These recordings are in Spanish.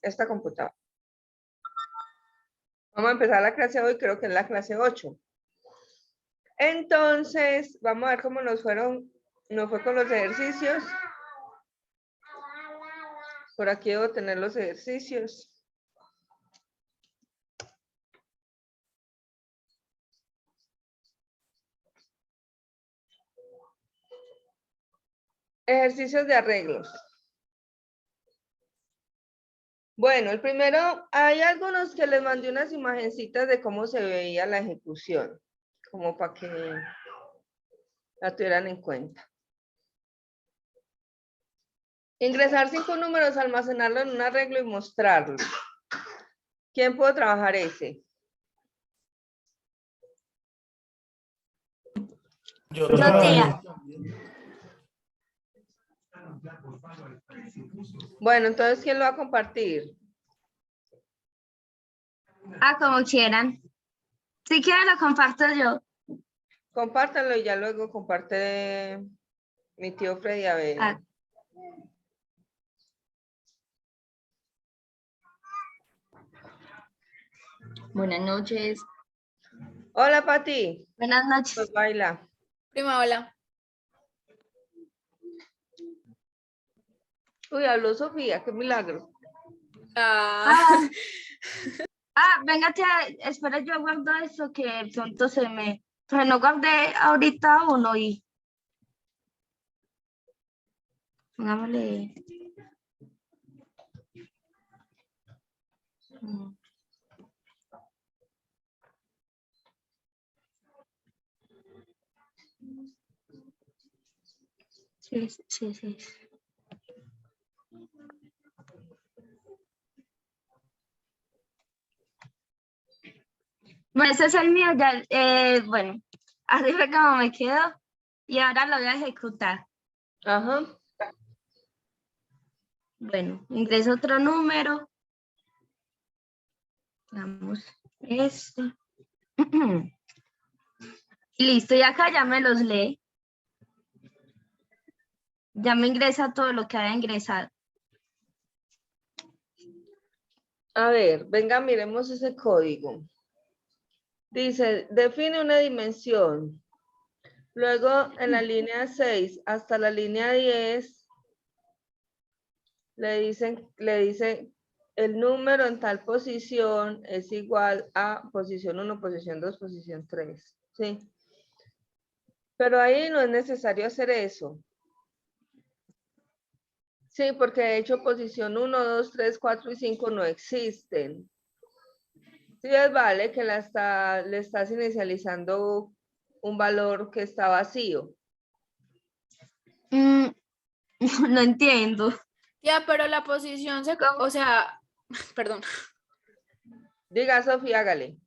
esta computadora. Vamos a empezar la clase hoy, creo que es la clase 8. Entonces, vamos a ver cómo nos fue con los ejercicios. Por aquí debo tener los ejercicios. Ejercicios de arreglos. Bueno, el primero, hay algunos que les mandé unas imagencitas de cómo se veía la ejecución, como para que la tuvieran en cuenta. Ingresar 5 números, almacenarlo en un arreglo y mostrarlo. ¿Quién puede trabajar ese? Yo tía. Bueno, entonces, ¿quién lo va a compartir? Como quieran. Si quieren lo comparto yo. Compártanlo y ya luego comparte mi tío Freddy a ver. Ah. Buenas noches. Hola, Pati. Buenas noches. Pues baila. Prima, hola. Uy, habló Sofía, qué milagro. Venga, tía, espera, yo guardo eso que pronto se me... Pero no guardé ahorita uno y... Pongámosle... Sí. Bueno, ese es el mío, ya, bueno, así fue como me quedó y ahora lo voy a ejecutar. Ajá. Bueno, ingreso otro número. Vamos, este. Y listo, y acá ya me los lee. Ya me ingresa todo lo que había ingresado. A ver, venga, miremos ese código. Dice, define una dimensión. Luego, en la línea 6 hasta la línea 10, le dice el número en tal posición es igual a posición 1, posición 2, posición 3. ¿Sí? Pero ahí no es necesario hacer eso. Sí, porque de hecho posición 1, 2, 3, 4 y 5 no existen. Sí, es vale que le estás inicializando un valor que está vacío. No entiendo. Ya, pero la posición o sea, perdón. Diga, Sofía, hágale.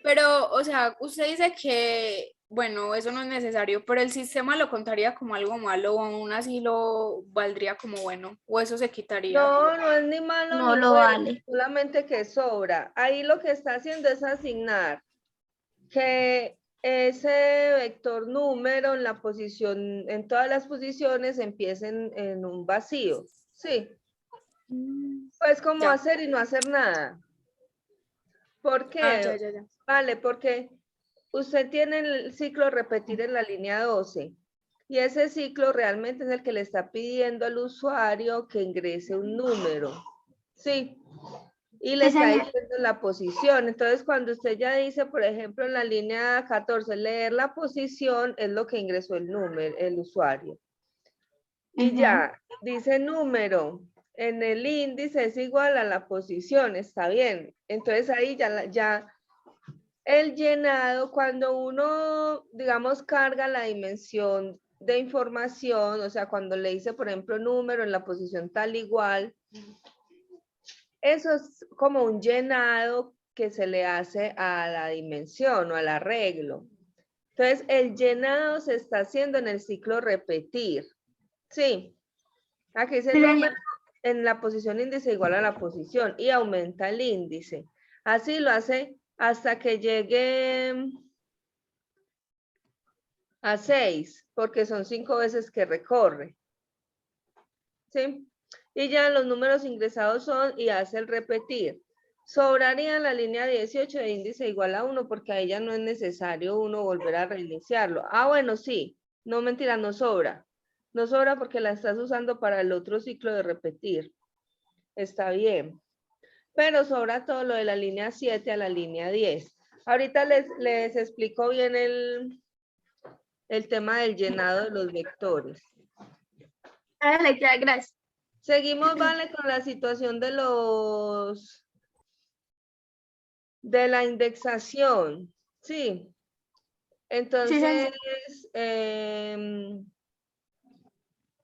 Pero, o sea, usted dice que, bueno, eso no es necesario, pero el sistema lo contaría como algo malo o aún así lo valdría como bueno, o eso se quitaría. No, no es ni malo No ni lo bueno, vale. solamente que sobra. Ahí lo que está haciendo es asignar que ese vector número en la posición, en todas las posiciones empiecen en un vacío. Sí. Pues como Ya. hacer y no hacer nada. ¿Por qué? Ya. Vale, porque usted tiene el ciclo repetir en la línea 12 y ese ciclo realmente es el que le está pidiendo al usuario que ingrese un número. Sí. Y le está diciendo la posición. Entonces, cuando usted ya dice, por ejemplo, en la línea 14, leer la posición es lo que ingresó el número, el usuario. Y ya, dice número, en el índice es igual a la posición, está bien. Entonces ahí ya el llenado, cuando uno, digamos, carga la dimensión de información, o sea, cuando le dice, por ejemplo, número en la posición tal igual, eso es como un llenado que se le hace a la dimensión o al arreglo. Entonces, el llenado se está haciendo en el ciclo repetir. Sí. Aquí dice el número en la posición índice igual a la posición y aumenta el índice. Así lo hace hasta que llegue a 6, porque son 5 veces que recorre. ¿Sí? Y ya los números ingresados son y hace el repetir. Sobraría la línea 18 de índice igual a 1 porque ahí ya no es necesario uno volver a reiniciarlo. Ah, bueno, sí. No, mentira, no sobra. No sobra porque la estás usando para el otro ciclo de repetir. Está bien. Pero sobra todo lo de la línea 7 a la línea 10. Ahorita les explico bien el tema del llenado de los vectores. Hágale, ya, gracias. Seguimos, vale, con la situación de la indexación. Sí. Entonces,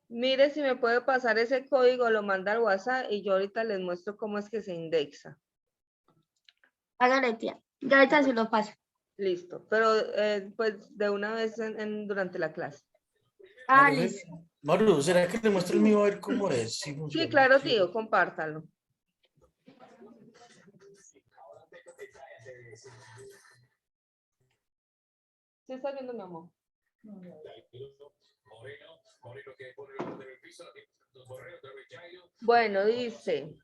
mire si me puede pasar ese código, lo manda al WhatsApp y yo ahorita les muestro cómo es que se indexa. Hágale, tía. Ya ahorita se lo paso. Listo, pero pues de una vez durante la clase. Ah, Maru, listo. Maru, ¿será que te muestro el mío a ver cómo es? Si Sí, funciona. claro, tío, compártalo. ¿Sí está viendo, mi amor? Bueno, dice,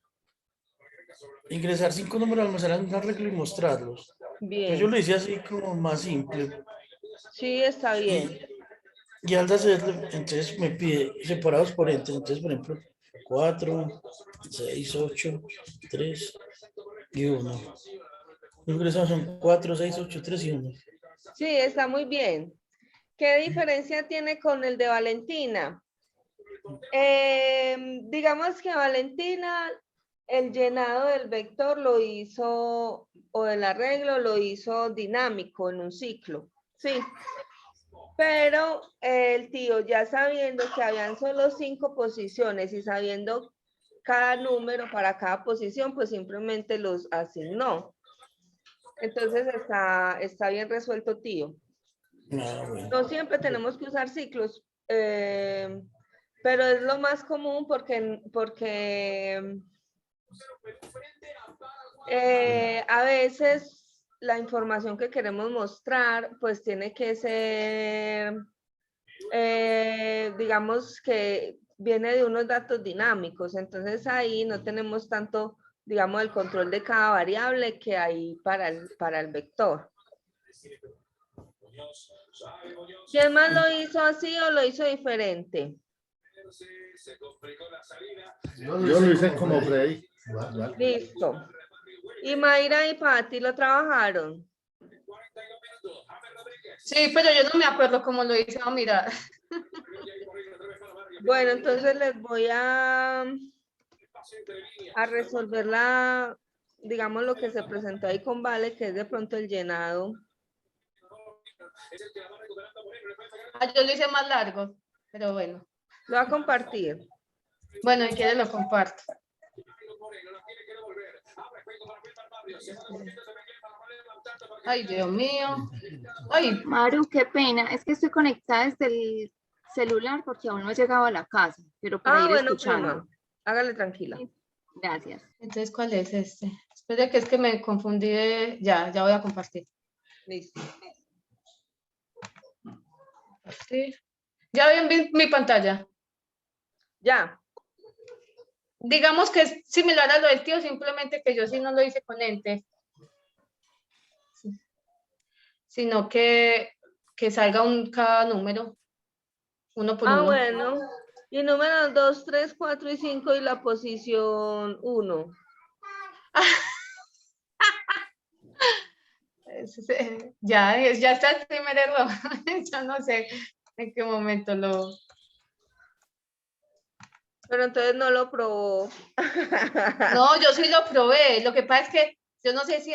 Ingresar 5 números, almacenar una regla y mostrarlos. Pues yo bien, lo hice así como más simple. sí, está bien. Y al hacerlo, entonces me pide separados por entes. Entonces, por ejemplo, 4, 6, 8, 3 y 1. Ingresados son 4, 6, 8, 3 y 1. Sí, está muy bien. ¿Qué diferencia tiene con el de Valentina? Digamos que Valentina, el llenado del vector lo hizo, o el arreglo lo hizo dinámico en un ciclo, sí. Pero el tío, ya sabiendo que habían solo 5 posiciones y sabiendo cada número para cada posición, pues simplemente los asignó. Entonces está bien resuelto, tío. Ah, bueno. No siempre tenemos que usar ciclos, pero es lo más común porque a veces la información que queremos mostrar pues tiene que ser, digamos que viene de unos datos dinámicos, entonces ahí no tenemos tanto, digamos, el control de cada variable que hay para el vector. ¿Quién más lo hizo así o lo hizo diferente? Yo lo hice como Freddy. Listo. ¿Y Mayra y Patti lo trabajaron? Sí, pero yo no me acuerdo cómo lo hice, a mirar. Bueno, entonces les voy a resolver digamos, lo que se presentó ahí con Vale, que es de pronto el llenado. Ah, yo lo hice más largo, pero bueno. Lo voy a compartir. Bueno, si quieres lo comparto. Ay, Dios mío. Ay, Maru, qué pena, es que estoy conectada desde el celular porque aún no he llegado a la casa, pero para ir Bueno, escuchando. prima, hágale tranquila. Gracias. entonces, ¿cuál es este? Espera que es que me confundí de... Ya voy a compartir. Listo. Sí. Ya ven mi pantalla. Ya. Digamos que es similar a lo del tío, simplemente que yo sí no lo hice con ente. Sino que salga cada número, uno por uno. Bueno. Y números 2, 3, 4 y 5 y la posición 1. Ya está el primer error. Ya no sé en qué momento lo... Pero entonces no lo probó. No, yo sí lo probé. Lo que pasa es que yo no sé si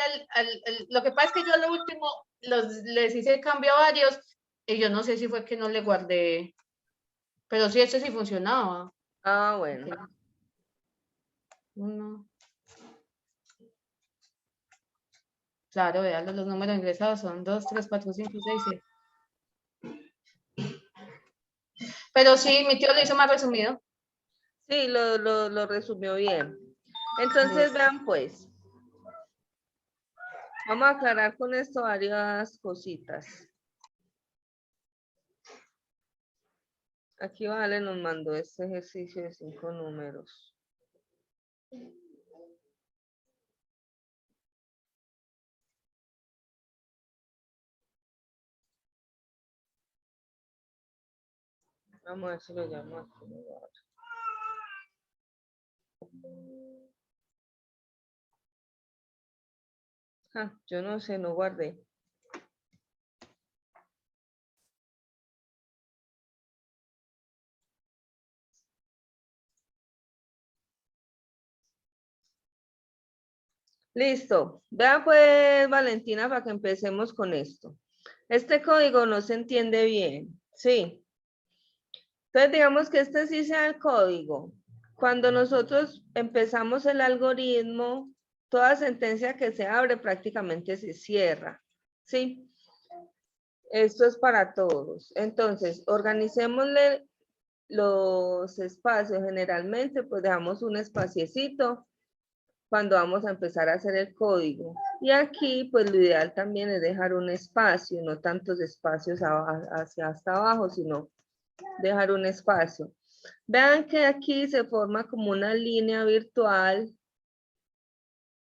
lo que pasa es que yo lo último les hice cambio a varios y yo no sé si fue que no le guardé. Pero sí, este sí funcionaba. Ah, bueno. Ok. Uno. Claro, vean, los números ingresados son 2, 3, 4, 5, 6, 7. Pero sí, mi tío lo hizo más resumido. Sí, lo resumió bien. Entonces, vean pues. Vamos a aclarar con esto varias cositas. Aquí Vale nos mandó este ejercicio de 5 números. Vamos a ver si lo llamo aquí. Yo no sé, no guardé. Listo. Vea pues, Valentina, para que empecemos con esto. Este código no se entiende bien, ¿sí? Entonces, digamos que este sí sea el código. Cuando nosotros empezamos el algoritmo, toda sentencia que se abre prácticamente se cierra, ¿sí? Esto es para todos. Entonces, organicémosle los espacios. Generalmente, pues dejamos un espaciecito cuando vamos a empezar a hacer el código. Y aquí, pues lo ideal también es dejar un espacio, no tantos espacios hacia hasta abajo, sino dejar un espacio. Vean que aquí se forma como una línea virtual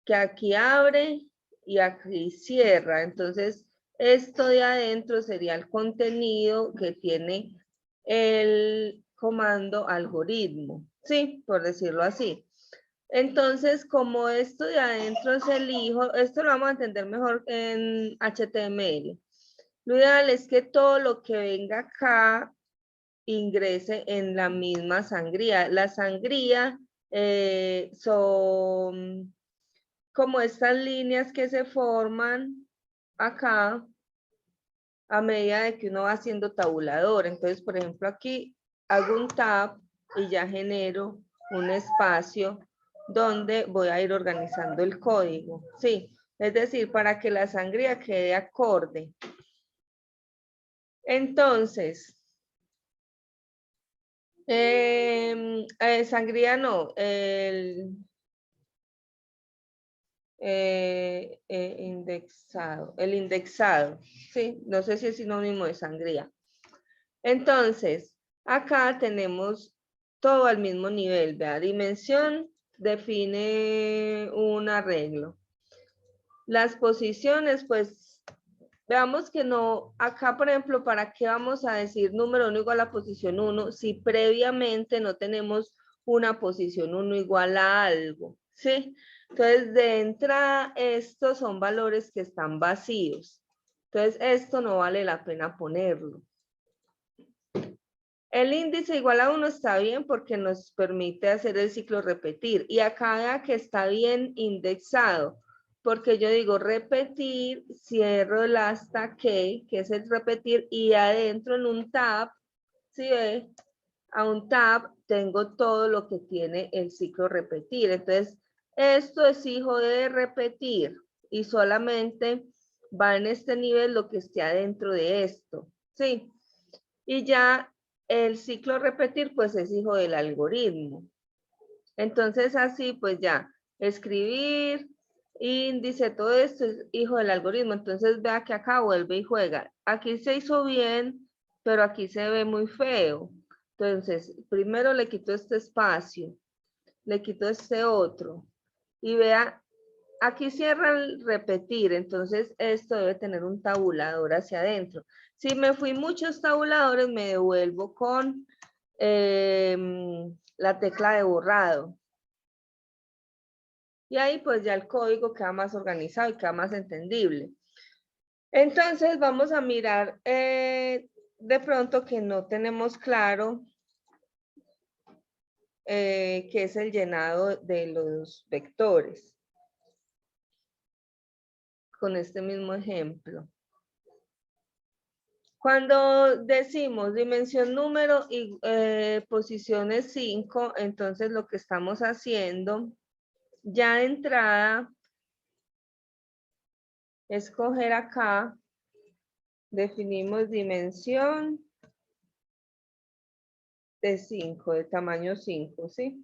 que aquí abre y aquí cierra. Entonces, esto de adentro sería el contenido que tiene el comando algoritmo, ¿sí? Por decirlo así. Entonces, como esto de adentro es el hijo, esto lo vamos a entender mejor en HTML. Lo ideal es que todo lo que venga acá ingrese en la misma sangría. La sangría son como estas líneas que se forman acá a medida de que uno va haciendo tabulador. Entonces, por ejemplo, aquí hago un tab y ya genero un espacio donde voy a ir organizando el código. Sí, es decir, para que la sangría quede acorde. Entonces, sangría no, indexado, el indexado, sí, no sé si es sinónimo de sangría. Entonces, acá tenemos todo al mismo nivel, vea, dimensión define un arreglo. Las posiciones, pues, veamos que no, acá por ejemplo, ¿para qué vamos a decir número 1 igual a posición 1 si previamente no tenemos una posición 1 igual a algo? ¿Sí? Entonces, de entrada, estos son valores que están vacíos. Entonces, esto no vale la pena ponerlo. El índice igual a 1 está bien porque nos permite hacer el ciclo repetir. Y acá vea que está bien indexado. Porque yo digo repetir, cierro el hasta que es el repetir, y adentro en un tab, ¿sí ve? A un tab tengo todo lo que tiene el ciclo repetir. Entonces, esto es hijo de repetir y solamente va en este nivel lo que esté adentro de esto, ¿sí? Y ya el ciclo repetir, pues es hijo del algoritmo. Entonces, así, pues ya, escribir, índice, todo esto es hijo del algoritmo. Entonces, vea que acá vuelve y juega. Aquí se hizo bien, pero aquí se ve muy feo. Entonces, primero le quito este espacio, le quito este otro. Y vea, aquí cierra el repetir. Entonces, esto debe tener un tabulador hacia adentro. Si me fui muchos tabuladores, me devuelvo con la tecla de borrado. Y ahí pues ya el código queda más organizado y queda más entendible. Entonces vamos a mirar de pronto que no tenemos claro qué es el llenado de los vectores. Con este mismo ejemplo. Cuando decimos dimensión número y posiciones 5, entonces lo que estamos haciendo ya de entrada es coger acá, definimos dimensión de 5, de tamaño 5, ¿sí?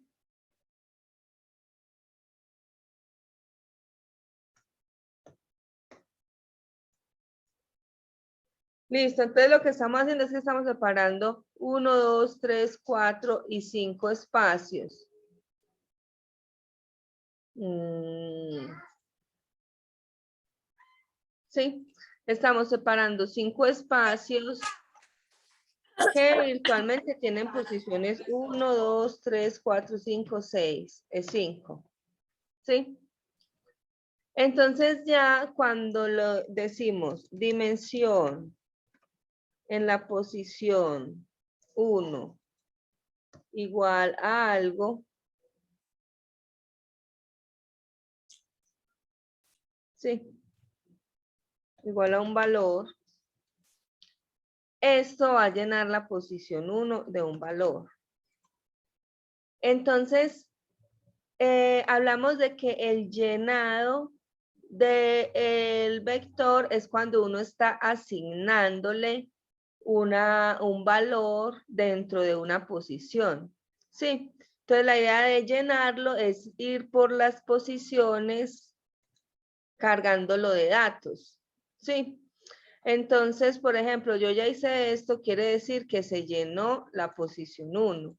Listo, entonces lo que estamos haciendo es que estamos separando 1, 2, 3, 4 y 5 espacios. Sí, estamos separando 5 espacios que virtualmente tienen posiciones 1, 2, 3, 4, 5, 6. Es 5. ¿Sí? Entonces ya cuando lo decimos dimensión en la posición 1 igual a algo, ¿sí? Igual a un valor, esto va a llenar la posición 1 de un valor. Entonces, hablamos de que el llenado del vector es cuando uno está asignándole un valor dentro de una posición. ¿Sí? Entonces, la idea de llenarlo es ir por las posiciones cargándolo de datos. ¿Sí? Entonces, por ejemplo, yo ya hice esto, quiere decir que se llenó la posición 1.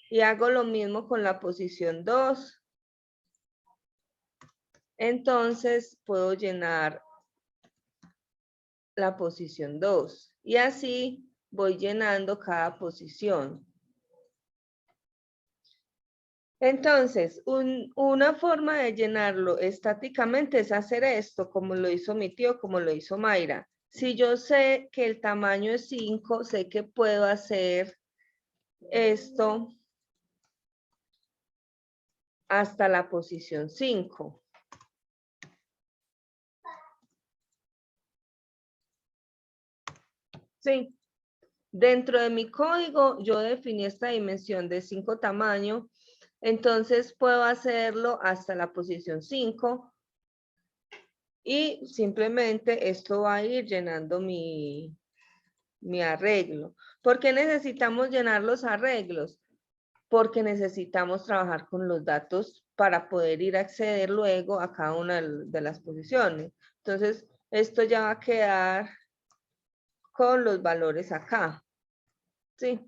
Y hago lo mismo con la posición 2. Entonces, puedo llenar la posición 2. Y así voy llenando cada posición. Entonces, una forma de llenarlo estáticamente es hacer esto, como lo hizo mi tío, como lo hizo Mayra. Si yo sé que el tamaño es 5, sé que puedo hacer esto hasta la posición 5. Sí. Dentro de mi código, yo definí esta dimensión de 5 tamaño. Entonces, puedo hacerlo hasta la posición 5. Y simplemente esto va a ir llenando mi arreglo. ¿Por qué necesitamos llenar los arreglos? Porque necesitamos trabajar con los datos para poder ir a acceder luego a cada una de las posiciones. Entonces, esto ya va a quedar con los valores acá. ¿Sí?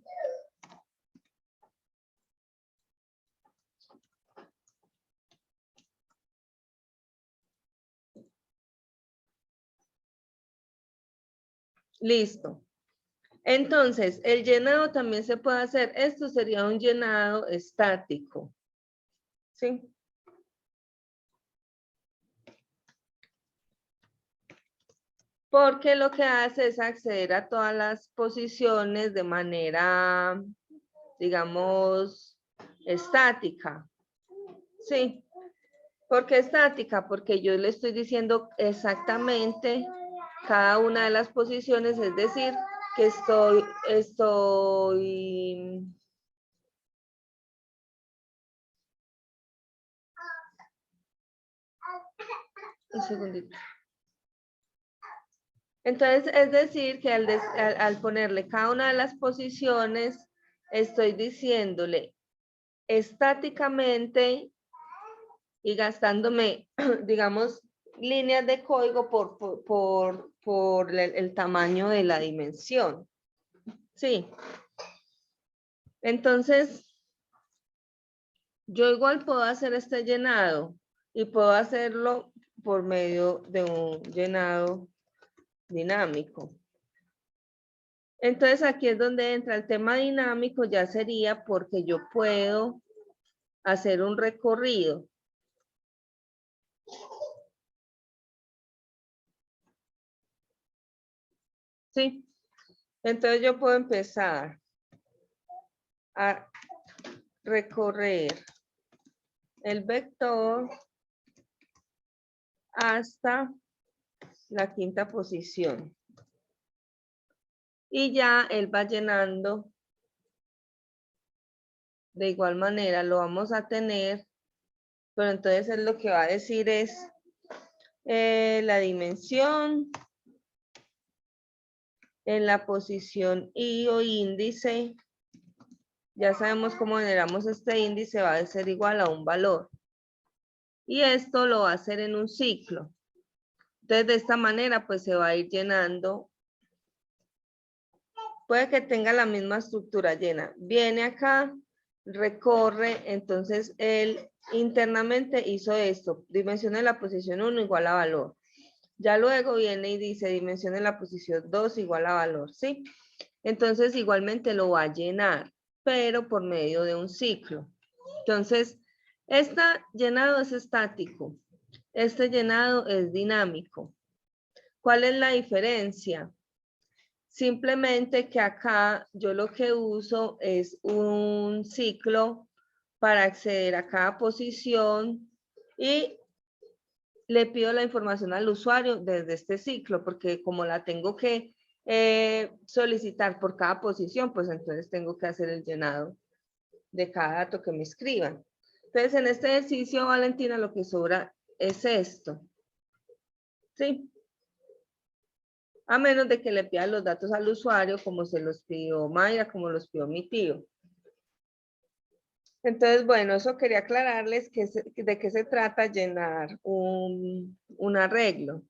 Listo. Entonces, el llenado también se puede hacer. Esto sería un llenado estático. ¿Sí? Porque lo que hace es acceder a todas las posiciones de manera, digamos, estática. ¿Sí? ¿Por qué estática? Porque yo le estoy diciendo exactamente cada una de las posiciones, es decir, que estoy un segundito. Entonces, es decir, que al ponerle cada una de las posiciones, estoy diciéndole estáticamente y gastándome, digamos, líneas de código por el tamaño de la dimensión. Sí. Entonces, yo igual puedo hacer este llenado y puedo hacerlo por medio de un llenado dinámico. Entonces, aquí es donde entra el tema dinámico, ya sería porque yo puedo hacer un recorrido. ¿Sí? Entonces, yo puedo empezar a recorrer el vector hasta la quinta posición. Y ya él va llenando. De igual manera lo vamos a tener, pero entonces él lo que va a decir es la dimensión en la posición I o índice. Ya sabemos cómo generamos este índice, va a ser igual a un valor. Y esto lo va a hacer en un ciclo. Entonces, de esta manera, pues se va a ir llenando. Puede que tenga la misma estructura llena. Viene acá recorre, entonces él internamente hizo esto, dimensione la posición 1 igual a valor. Ya luego viene y dice dimensione la posición 2 igual a valor, ¿sí? Entonces igualmente lo va a llenar, pero por medio de un ciclo. Entonces, este llenado es estático, este llenado es dinámico. ¿Cuál es la diferencia? Simplemente que acá yo lo que uso es un ciclo para acceder a cada posición y le pido la información al usuario desde este ciclo, porque como la tengo que solicitar por cada posición, pues entonces tengo que hacer el llenado de cada dato que me escriban. Entonces, en este ejercicio, Valentina, lo que sobra es esto. ¿Sí? A menos de que le pida los datos al usuario, como se los pidió Mayra, como los pidió mi tío. Entonces, bueno, eso quería aclararles de qué se trata llenar un arreglo.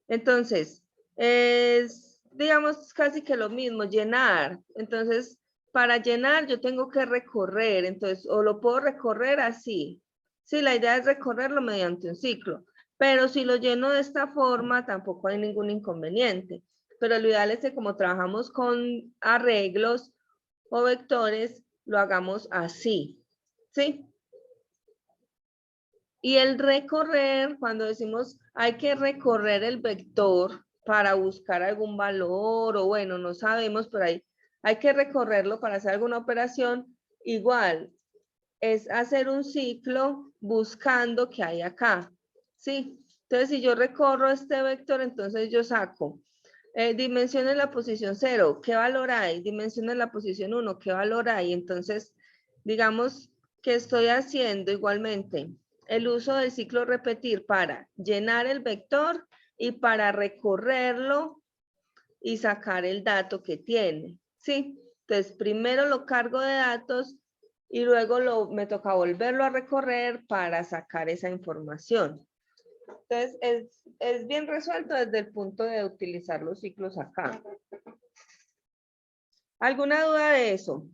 Entonces, es, digamos, casi que lo mismo, llenar. Entonces, para llenar yo tengo que recorrer, entonces, o lo puedo recorrer así. Sí, la idea es recorrerlo mediante un ciclo, pero si lo lleno de esta forma, tampoco hay ningún inconveniente. Pero lo ideal es que como trabajamos con arreglos o vectores, lo hagamos así. ¿Sí? Y el recorrer, cuando decimos hay que recorrer el vector para buscar algún valor o bueno, no sabemos, pero hay que recorrerlo para hacer alguna operación, igual es hacer un ciclo buscando qué hay acá. ¿Sí? Entonces, si yo recorro este vector, entonces yo saco dimensiones la posición 0, ¿qué valor hay? Dimensiones la posición 1, ¿qué valor hay? Entonces, digamos que estoy haciendo igualmente el uso del ciclo repetir para llenar el vector y para recorrerlo y sacar el dato que tiene, ¿sí? Entonces, primero lo cargo de datos y luego me toca volverlo a recorrer para sacar esa información. Entonces, es bien resuelto desde el punto de utilizar los ciclos acá. ¿Alguna duda de eso?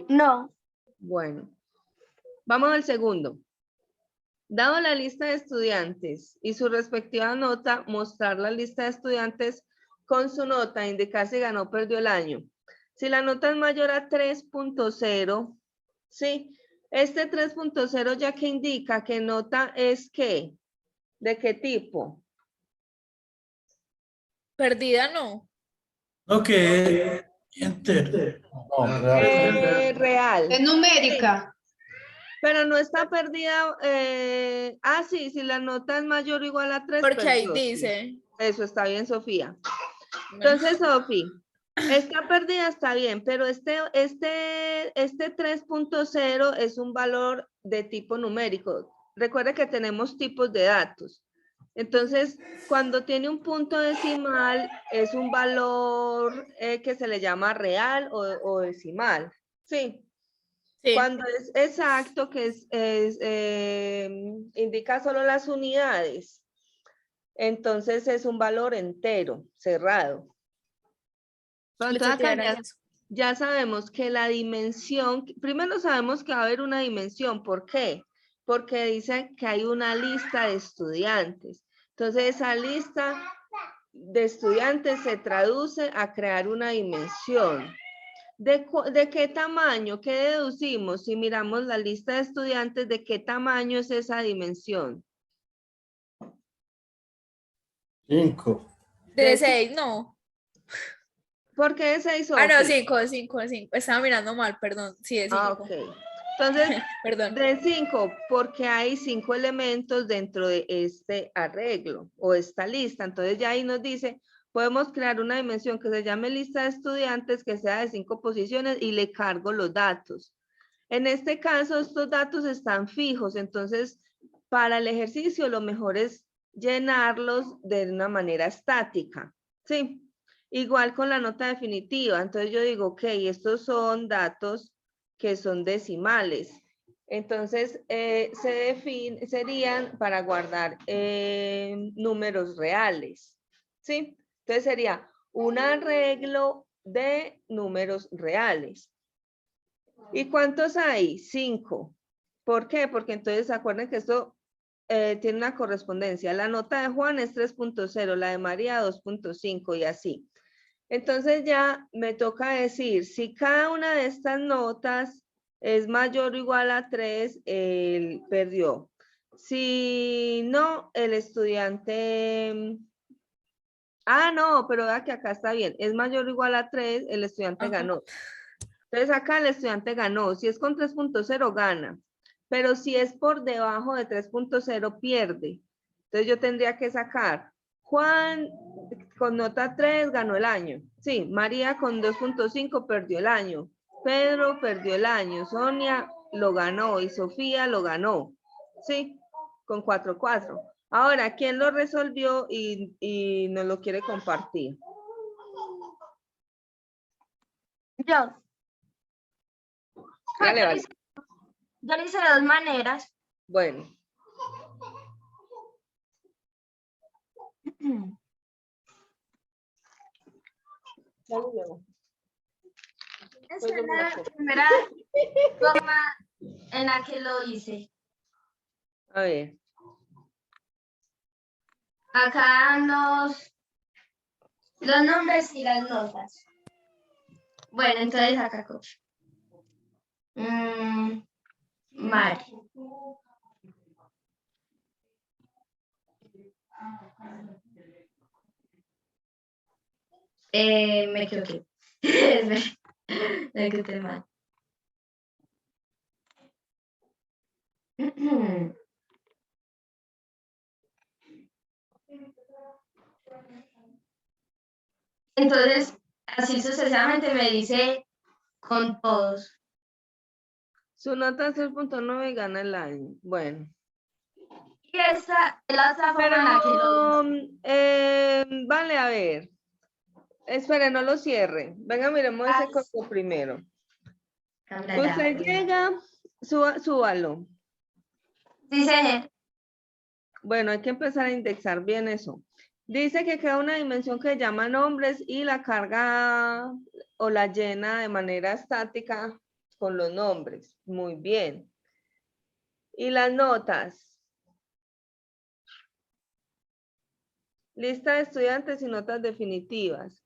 No. Bueno, vamos al segundo. Dado la lista de estudiantes y su respectiva nota, mostrar la lista de estudiantes con su nota, indicar si ganó o perdió el año. Si la nota es mayor a 3.0, ¿sí? Este 3.0 ya que indica que nota es ¿qué? ¿De qué tipo? Perdida no. Ok, enter. No, real. Real. Es numérica. Pero no está perdida. Sí, si la nota es mayor o igual a 3, Porque ahí perdió, sí. dice. Eso está bien, Sofía. Bueno, Entonces, Sofi, está perdida, está bien, pero este 3.0 es un valor de tipo numérico. Recuerde que tenemos tipos de datos. Entonces, cuando tiene un punto decimal, es un valor que se le llama real o decimal. Sí. sí. Cuando es exacto, que indica solo las unidades, entonces es un valor entero, cerrado. Pero Listo, entonces tía, acá gracias. ya sabemos que la dimensión, primero sabemos que va a haber una dimensión. ¿Por qué? Porque dice que hay una lista de estudiantes. Entonces esa lista de estudiantes se traduce a crear una dimensión. ¿De qué tamaño? ¿Qué deducimos? Si miramos la lista de estudiantes, ¿de qué tamaño es esa dimensión? 5. De 6, no. ¿Por qué de 6 Ah, no, Sofi? 5. Estaba mirando mal, perdón. Sí, de 5. Ok. Entonces, Perdón. de 5, porque hay 5 elementos dentro de este arreglo o esta lista. Entonces ya ahí nos dice, podemos crear una dimensión que se llame lista de estudiantes, que sea de 5 posiciones y le cargo los datos. En este caso, estos datos están fijos, entonces para el ejercicio lo mejor es llenarlos de una manera estática, ¿sí? Igual con la nota definitiva, entonces yo digo, ok, estos son datos que son decimales, entonces serían para guardar números reales, ¿sí? Entonces sería un arreglo de números reales. ¿Y cuántos hay? 5. ¿Por qué? Porque entonces acuerden que esto tiene una correspondencia. La nota de Juan es 3.0, la de María 2.5 y así. Entonces ya me toca decir, si cada una de estas notas es mayor o igual a 3, él perdió. Si no, el estudiante... Ah, no, pero vea que acá está bien. Es mayor o igual a 3, el estudiante ganó. Entonces acá el estudiante ganó. Si es con 3.0, gana. Pero si es por debajo de 3.0, pierde. Entonces yo tendría que sacar Juan con nota 3 ganó el año. Sí, María con 2.5 perdió el año. Pedro perdió el año. Sonia lo ganó y Sofía lo ganó. Sí, con 4.4. Ahora, ¿quién lo resolvió y nos lo quiere compartir? Yo. Dale, vale. Yo lo hice de dos maneras. Bueno. Esa es la primera forma en la que lo hice. A ver. Acá los nombres y las notas. Bueno, entonces acá cojo. Mari. Me equivoqué. Me equivoqué mal. Entonces, así sucesivamente me dice con todos. Su nota es 3.9 y gana el año. Bueno. Y esa es la otra forma en la que lo... Vale, a ver. Espere, no lo cierre. Venga, miremos ese código primero. Usted llega, súbalo. Sí, señor. Bueno, hay que empezar a indexar bien eso. Dice que queda una dimensión que llama nombres y la carga o la llena de manera estática con los nombres. Muy bien. Y las notas. Lista de estudiantes y notas definitivas.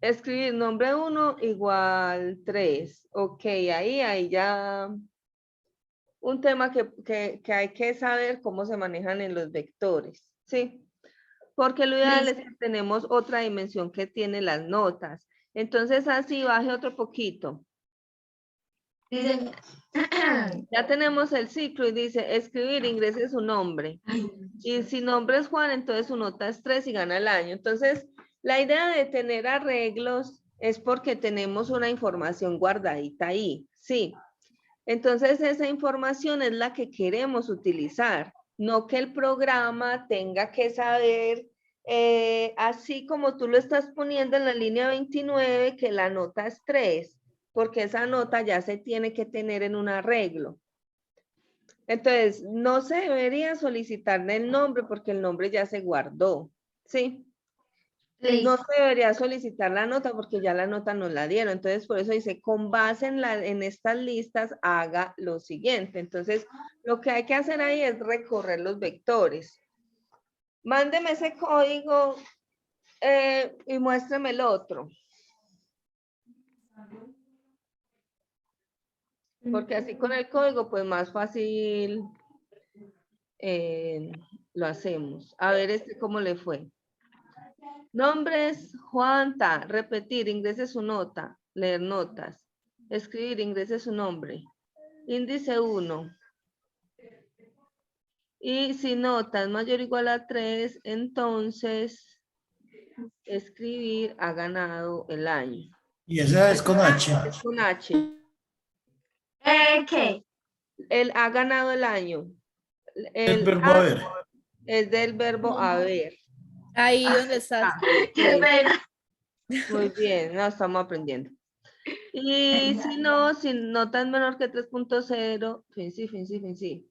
Escribir nombre 1 igual 3. Ok, ahí ya un tema que hay que saber cómo se manejan en los vectores. ¿Sí? Porque lo ideal es que tenemos otra dimensión que tiene las notas. Entonces así baje otro poquito. Dice, Ya tenemos el ciclo y dice escribir, ingrese su nombre. Y si nombre es Juan, entonces su nota es 3 y gana el año. Entonces, la idea de tener arreglos es porque tenemos una información guardadita ahí, sí. Entonces, esa información es la que queremos utilizar, no que el programa tenga que saber, así como tú lo estás poniendo en la línea 29, que la nota es 3, porque esa nota ya se tiene que tener en un arreglo. Entonces, no se debería solicitarle el nombre porque el nombre ya se guardó, ¿sí? No se debería solicitar la nota porque ya la nota nos la dieron. Entonces, por eso dice, con base en estas listas, haga lo siguiente. Entonces, lo que hay que hacer ahí es recorrer los vectores. Mándeme ese código y muéstreme el otro. Porque así con el código, pues más fácil lo hacemos. A ver cómo le fue. Nombres, Juanta, repetir, ingrese su nota, leer notas, escribir, ingrese su nombre. Índice 1. Y si nota es mayor o igual a 3, entonces escribir ha ganado el año. Y esa es con H. Es con H. ¿Qué? Él ha ganado el año. El verbo haber. Es del verbo haber. Ahí donde estás. Qué pena. Muy bien, no estamos aprendiendo. Y si no, si nota es menor que 3.0, fin sí.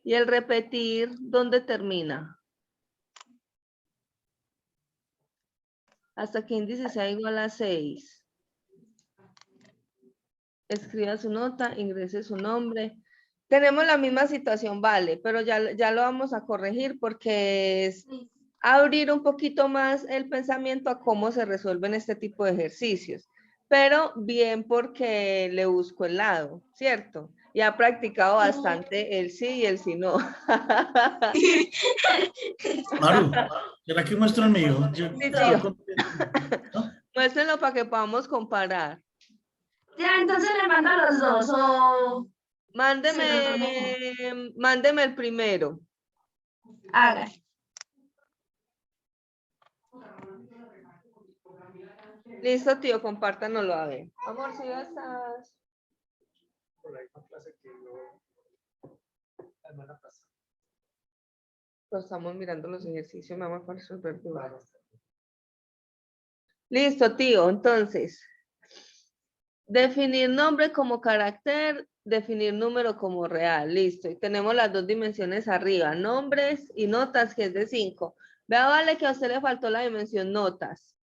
Y el repetir, ¿dónde termina? hasta que índice sea igual a 6. Escriba su nota, ingrese su nombre. Tenemos la misma situación, vale, pero ya lo vamos a corregir porque es abrir un poquito más el pensamiento a cómo se resuelven este tipo de ejercicios. Pero bien porque le busco el lado, ¿cierto? Y ha practicado bastante el sí y el sí no. Maru, ¿será que muestro el mío? Yo Sí, estoy tío. contento. ¿No? Muéstrenlo para que podamos comparar. Ya, entonces le mando a los dos o Mándeme el primero. haga. Listo, tío, compártanoslo a ver. Amor, si ya estás. Lo estamos mirando los ejercicios, mi amor, para resolver dudas. Listo, tío. Entonces, definir nombre como carácter, definir número como real. Listo. Y tenemos las dos dimensiones arriba, nombres y notas, que es de 5. Vea, vale, que a usted le faltó la dimensión notas.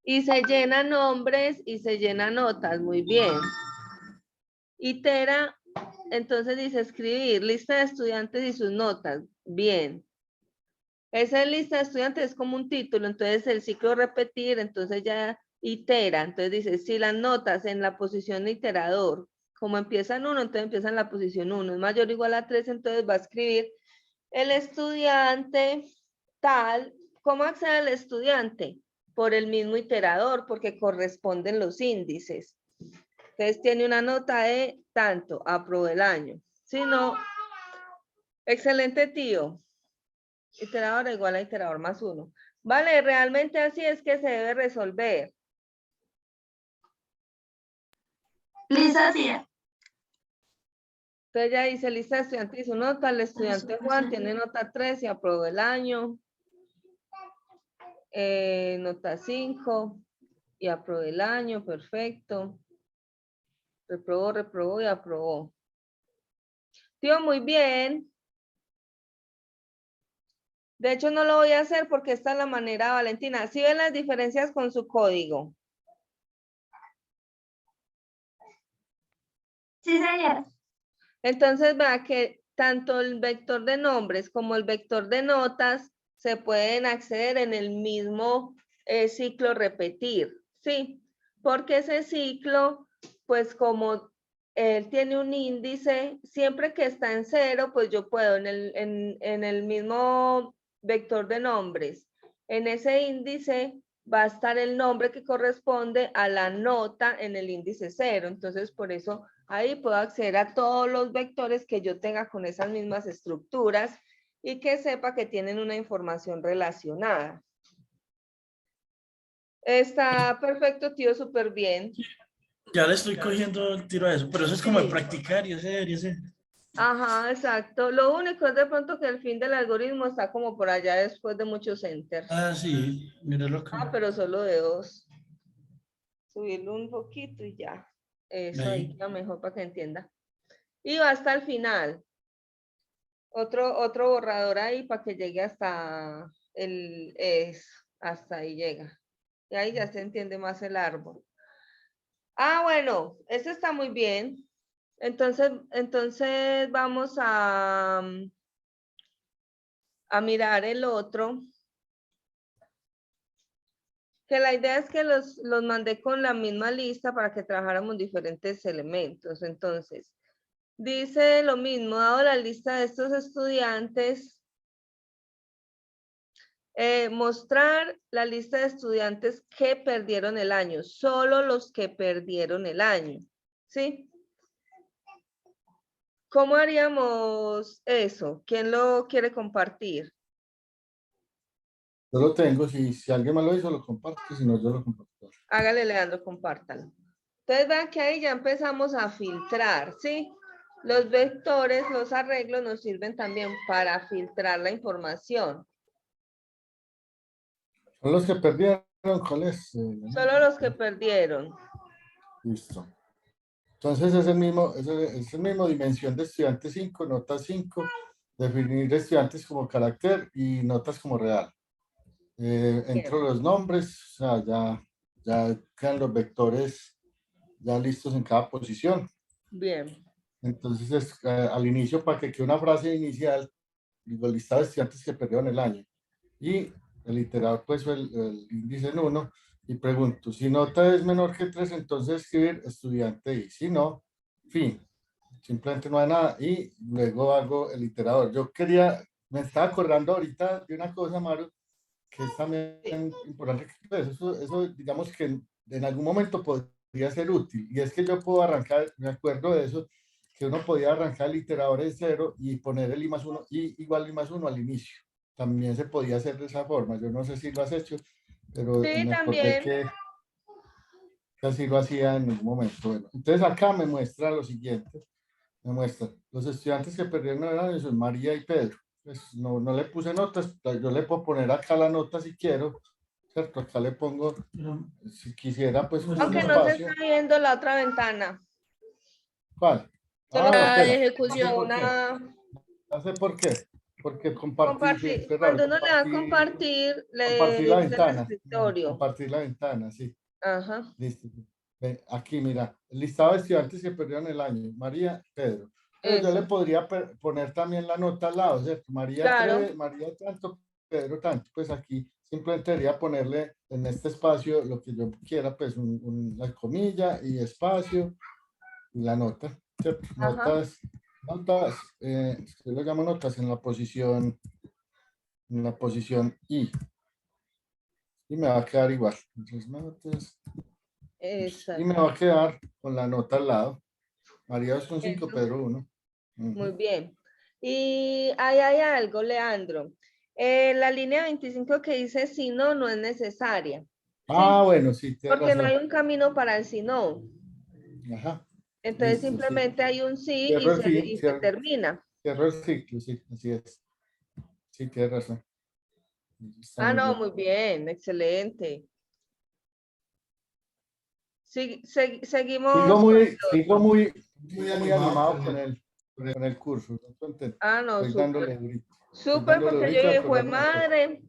Y se llena nombres y se llena notas. Muy bien. Itera, entonces dice escribir lista de estudiantes y sus notas. Bien. Esa lista de estudiantes es como un título, entonces el ciclo repetir, entonces ya itera. Entonces dice, si las notas en la posición de iterador, como empiezan 1, entonces empiezan en la posición 1, es mayor o igual a 3, entonces va a escribir el estudiante tal. ¿Cómo accede el estudiante? Por el mismo iterador, porque corresponden los índices. Entonces tiene una nota de tanto, aprobó el año. Si no, excelente, tío. Iterador igual a iterador más 1. Vale, realmente así es que se debe resolver. Lisa, tía. Entonces ya dice lista de estudiantes y su nota. El estudiante Juan tiene nota 3 y aprobó el año. Nota 5 y aprobó el año. Perfecto. Reprobó y aprobó. Tío, muy bien. De hecho, no lo voy a hacer porque esta es la manera, Valentina. ¿Sí ven las diferencias con su código? Sí, señora. Entonces, vea que tanto el vector de nombres como el vector de notas se pueden acceder en el mismo ciclo repetir, ¿sí? Porque ese ciclo, pues como él tiene un índice, siempre que está en 0, pues yo puedo en el mismo vector de nombres, en ese índice va a estar el nombre que corresponde a la nota en el índice 0. Entonces, por eso ahí puedo acceder a todos los vectores que yo tenga con esas mismas estructuras y que sepa que tienen una información relacionada. Está perfecto, tío, súper bien. Ya le estoy cogiendo el tiro a eso, pero eso es como de Sí. practicar y ese debería ser. Ajá, exacto. Lo único es de pronto que el fin del algoritmo está como por allá después de muchos enters. Ah, sí, míralo acá. Pero solo de 2. Subirlo un poquito y ya. Eso ahí Ahí. queda mejor para que entienda. Y va hasta el final. Otro borrador ahí para que llegue hasta hasta ahí llega. Y ahí ya se entiende más el árbol. Ah, bueno, eso está muy bien. Entonces vamos a mirar el otro. Que la idea es que los mandé con la misma lista para que trabajáramos diferentes elementos. Entonces, dice lo mismo, dado la lista de estos estudiantes, mostrar la lista de estudiantes que perdieron el año, solo los que perdieron el año, ¿sí? ¿Cómo haríamos eso? ¿Quién lo quiere compartir? Yo lo tengo, si alguien más lo hizo, lo comparto, si no, yo lo comparto. Hágale, Leandro, compártalo. Entonces vean que ahí ya empezamos a filtrar, ¿sí? Los vectores, los arreglos nos sirven también para filtrar la información. Son los que perdieron, ¿cuál es? Solo los que perdieron. Listo. Entonces es el mismo, es el mismo dimensión de estudiante 5, nota 5, definir estudiantes como carácter y notas como real. Entro los nombres, o sea, ya quedan los vectores ya listos en cada posición. Bien. Entonces, al inicio, para que quede una frase inicial, digo, listado de estudiantes que perdieron el año. Y el iterador, pues, el índice en 1, y pregunto, si nota es menor que 3, entonces escribir estudiante y si no, fin. Simplemente no hay nada. Y luego hago el iterador. Me estaba acordando ahorita de una cosa, Maru, que es también importante. Pues, eso, digamos que en algún momento podría ser útil. Y es que yo puedo arrancar, me acuerdo de eso, que uno podía arrancar el iterador de 0 y poner el I+1 y igual I+1 al inicio. También se podía hacer de esa forma. Yo no sé si lo has hecho, pero Sí, me acordé también. que así lo hacía en un momento. Bueno, entonces acá me muestra lo siguiente. Me muestra los estudiantes que perdieron el año son María y Pedro. Pues no le puse notas, yo le puedo poner acá la nota si quiero, ¿cierto? Acá le pongo, Pero, si quisiera, pues un Aunque no se espacio. está viendo la otra ventana. ¿Cuál? Solo La de Espera, ejecución. ¿por qué? una No sé por qué. Porque compartir, sí, compartir. es raro, Cuando uno le da a compartir, le compartir la dice el ventana. escritorio. Compartir la ventana, sí. Ajá. Listo. Ven, aquí, mira, el listado de estudiantes que perdieron el año, María, Pedro. Pero yo le Eso. podría poner también la nota al lado, ¿cierto? María Claro. 3, María tanto, Pedro tanto. Pues aquí simplemente debería ponerle en este espacio lo que yo quiera, pues una comilla y espacio y la nota, ¿cierto? Ajá. Notas, yo le llamo notas en la posición I. Y me va a quedar igual. Entonces, notas. Y me Exacto. va a quedar con la nota al lado. María 2,5, Eso. Pedro 1. Muy bien. Y ahí hay algo, Leandro. La línea 25 que dice si no, no es necesaria. Ah, Sí, bueno, sí, tienes porque no hay razón. un camino para el si no. Ajá, Entonces listo, sí. simplemente hay un sí Cierro el fin, y se termina. cierro el ciclo, sí, así es. Sí, tienes razón. Está Ah, muy no, bien. muy bien, excelente. Seguimos con el otro. Muy animado con el curso. ¿No? Entonces, Ah, no, estoy súper. dándole durito. Estoy Súper, dándole porque yo durito y dije, "Jue acordándome de cosas. madre,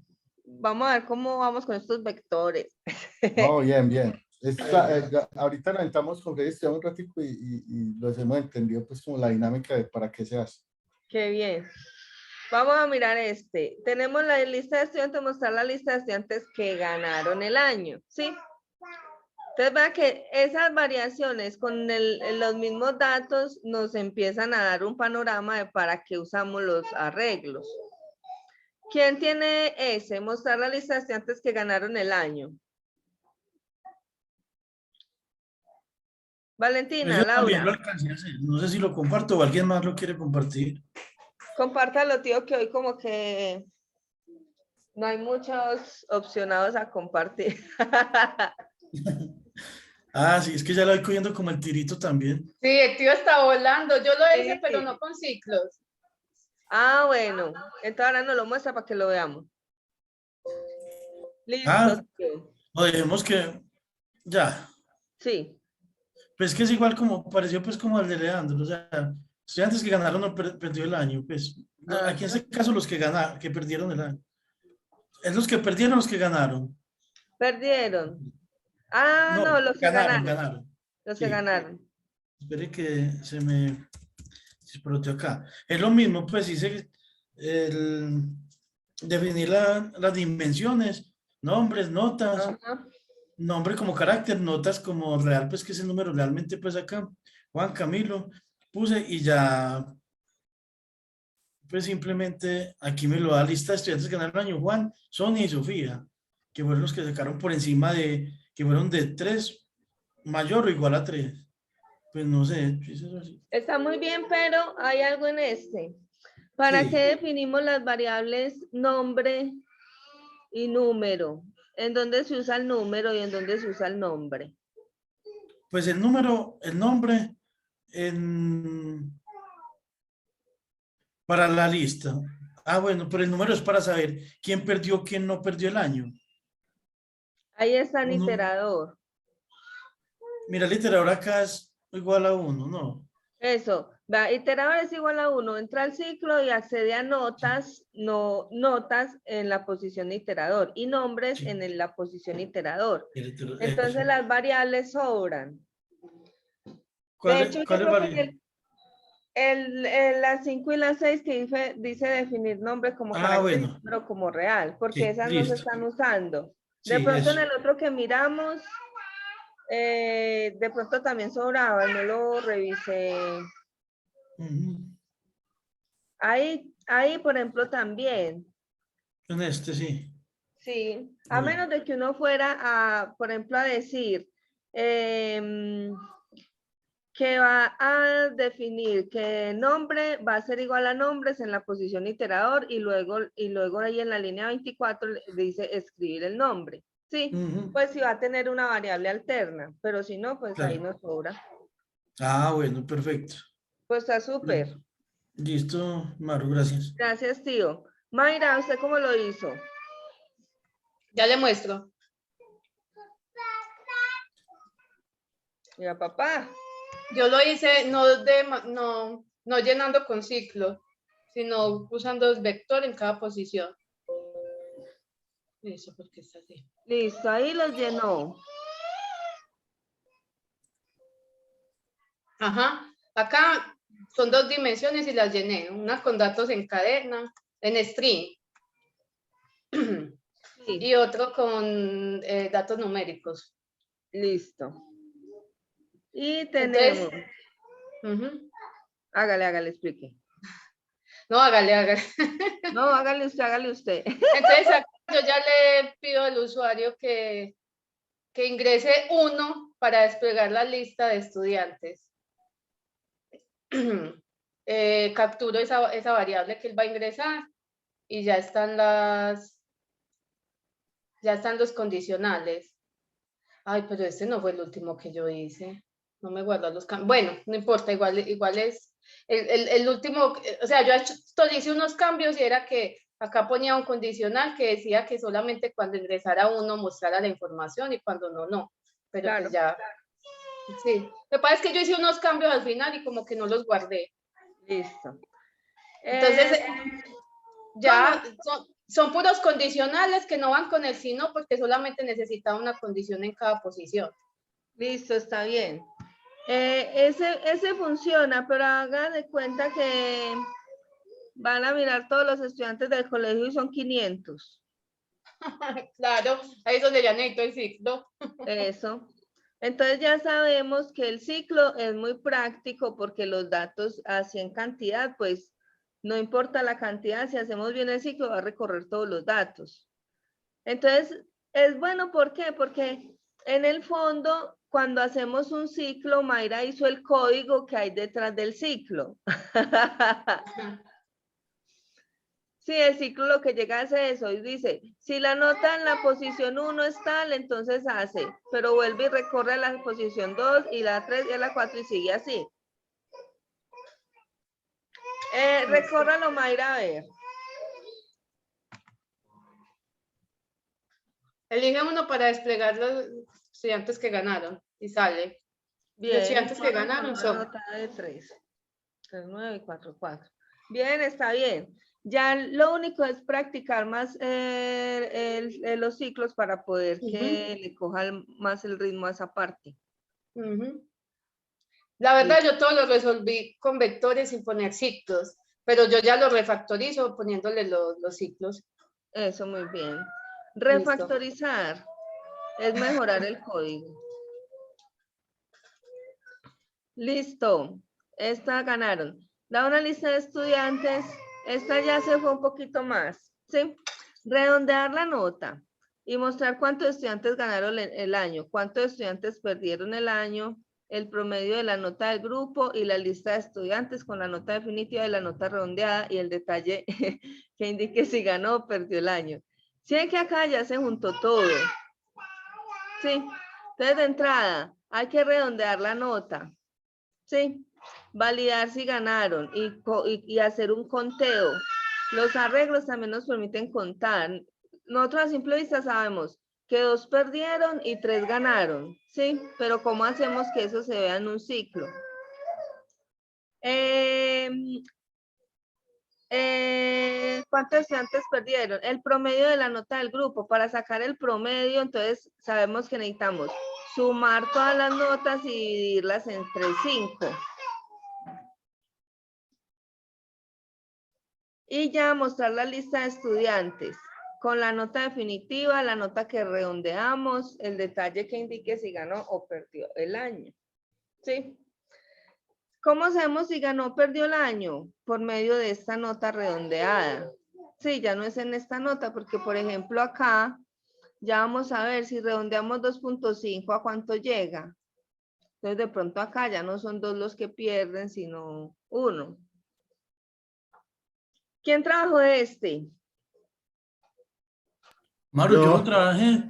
vamos a ver cómo vamos con estos vectores." No, bien, bien. Ahorita nos entramos con Freddy, estudiamos un ratico y los hemos entendido pues como la dinámica de para qué se hace. Qué bien. Vamos a mirar este. Tenemos la lista de estudiantes, mostrar la lista de estudiantes que ganaron el año, ¿sí? Entonces, vea que esas variaciones con los mismos datos nos empiezan a dar un panorama de para qué usamos los arreglos. ¿Quién tiene ese? Mostrar la lista de estudiantes que ganaron el año. Valentina, yo también lo Laura, alcancé a hacer. No sé si lo comparto o alguien más lo quiere compartir. compártalo, tío, que hoy como que no hay muchos opcionados a compartir. Ah, sí, es que ya lo voy cogiendo como el tirito también. Sí, el tío está volando. Yo lo hice, Sí. pero no con ciclos. Ah, bueno. Entonces ahora nos lo muestra para que lo veamos. Listo, Ah, tío. o dejemos que ya. Sí. Pues que es igual como, pareció pues como el de Leandro, o sea, estudiantes que ganaron o perdió el año, pues aquí en Ajá. este caso los que ganaron, que perdieron el año. Es los que perdieron los que ganaron. Perdieron. Ah, No, no, los que ganaron, ganaron. ganaron. Los que Sí, ganaron. espere que se me exploteó acá. Es lo mismo, pues hice definir las dimensiones, nombres, notas, Ajá. nombre como carácter, notas como real, pues que es el número realmente, pues acá, Juan Camilo, puse y ya, pues simplemente aquí me lo da lista de estudiantes que ganaron el año, Juan, Sonia y Sofía, que fueron los que sacaron por encima que fueron de 3 mayor o igual a 3. Pues no sé, si es eso así. Está muy bien, pero hay algo en este. ¿Para qué Sí, definimos las variables nombre y número? ¿En dónde se usa el número y en dónde se usa el nombre? pues el número, el nombre para la lista. Ah, bueno, pero el número es para saber quién perdió, quién no perdió el año. Ahí está el Uno, iterador. mira, el iterador acá es igual a 1, ¿no? Eso. Va, iterador es igual a 1, entra al ciclo y accede a notas, notas en la posición de iterador y nombres Sí. en la posición iterador. Eso. Entonces las variables sobran. De ¿Cuál hecho, yo es creo que variable? las 5 y las 6 que dice definir nombre como Ah, carácter, bueno. pero como real, porque Sí, esas no se listo. están usando. De Sí, pronto en eso. el otro que miramos, de pronto también sobraba, no lo revisé. Ujú. Ahí, por ejemplo, también. En este sí. Sí, a Bueno. menos de que uno fuera a, por ejemplo, a decir que va a definir que nombre va a ser igual a nombres en la posición iterador y luego ahí en la línea 24 dice escribir el nombre. Sí, Ujú. pues sí va a tener una variable alterna, pero si no, pues ahí Claro. nos sobra. Ah, bueno, perfecto. Pues está súper. Listo, Maru, gracias. Gracias, tío. Mayra, ¿usted cómo lo hizo? Ya le muestro. Mira, papá. Yo lo hice no llenando con ciclo, sino usando el vector en cada posición. Eso porque está así. Listo, ahí los llenó. Ajá. Acá son 2 dimensiones y las llené. Una con datos en cadena, en string. Sí, Y otro con datos numéricos. listo. Y Entonces, tenemos, ujú. hágale, explique. No, hágale. No, hágale usted. Entonces, acá yo ya le pido al usuario que ingrese 1 para desplegar la lista de estudiantes. Capturo esa variable que él va a ingresar y ya están los condicionales. Ay, pero este no fue el último que yo hice. No me guardo los cambios. Bueno, no importa, igual es el último. O sea, yo hice unos cambios y era que acá ponía un condicional que decía que solamente cuando ingresara uno mostrara la información y cuando no. Pero Claro. pues ya, sí. Lo que pasa es que yo hice unos cambios al final y como que no los guardé. Listo. Entonces, ya ¿cómo? son puros condicionales que no van con el sino porque solamente necesitaba una condición en cada posición. Listo, está bien. Ese funciona, pero haga de cuenta que van a mirar todos los estudiantes del colegio y son 500. Claro, ahí es donde ya necesito el ciclo. Eso. Entonces ya sabemos que el ciclo es muy práctico porque los datos así en cantidad, pues no importa la cantidad, si hacemos bien el ciclo va a recorrer todos los datos. Entonces es bueno, ¿por qué? Porque en el fondo, cuando hacemos un ciclo, Mayra hizo el código que hay detrás del ciclo. Sí, el ciclo lo que llega a hacer eso y dice, si la nota en la posición 1 es tal, entonces hace, pero vuelve y recorre a la posición 2 y la 3 y a la 4 y sigue así. Recórralo, Mayra, a ver. Elige uno para desplegar los estudiantes que ganaron y sale. Los Bien, estudiantes que ganaron una son. nota de 3, 3, 9 y 4, 4. Bien, está bien. Ya lo único es practicar más los ciclos para poder que le coja más el ritmo a esa parte. La verdad, yo todo lo resolví con vectores sin poner ciclos, pero yo ya lo refactorizo poniéndole los ciclos. Eso, muy bien. Refactorizar es mejorar el código. Listo. Esta ganaron. Da una lista de estudiantes. Esta ya se fue un poquito más. ¿Sí? Redondear la nota y mostrar cuántos estudiantes ganaron el año, cuántos estudiantes perdieron el año, el promedio de la nota del grupo y la lista de estudiantes con la nota definitiva de la nota redondeada y el detalle que indique si ganó o perdió el año. Si ven que acá ya se juntó todo. Sí. Entonces, de entrada, hay que redondear la nota. Sí. Validar si ganaron y hacer un conteo. Los arreglos también nos permiten contar. Nosotros a simple vista sabemos que 2 perdieron y 3 ganaron, ¿sí? Pero ¿cómo hacemos que eso se vea en un ciclo? ¿Cuántos estudiantes perdieron? El promedio de la nota del grupo. Para sacar el promedio, entonces sabemos que necesitamos sumar todas las notas y dividirlas entre 5. Y ya mostrar la lista de estudiantes con la nota definitiva, la nota que redondeamos, el detalle que indique si ganó o perdió el año. ¿Sí? ¿Cómo sabemos si ganó o perdió el año? Por medio de esta nota redondeada. Sí, ya no es en esta nota, porque por ejemplo acá, ya vamos a ver si redondeamos 2.5, ¿a cuánto llega? Entonces de pronto acá ya no son 2 los que pierden, sino 1. ¿Quién trabajó este? Maru, yo Yo. lo trabajé,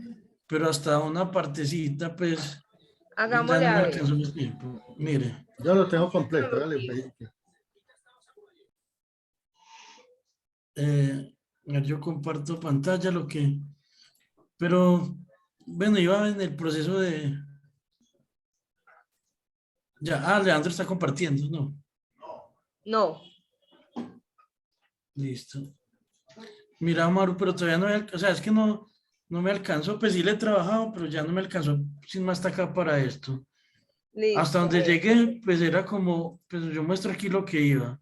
pero hasta una partecita, pues, ya Hagámosle no a me ver. alcanzó el tiempo. Mire, Yo lo tengo completo, dale, yo comparto pantalla, pero, bueno, iba en el proceso de, ya, Leandro está compartiendo, ¿no? No. Listo. Mira, Maru, pero todavía no o sea, es que no me alcanzó, pues sí le he trabajado, pero ya no me alcanzó sin más acá para esto. Listo. Hasta donde llegué, pues era como, pues yo muestro aquí lo que iba.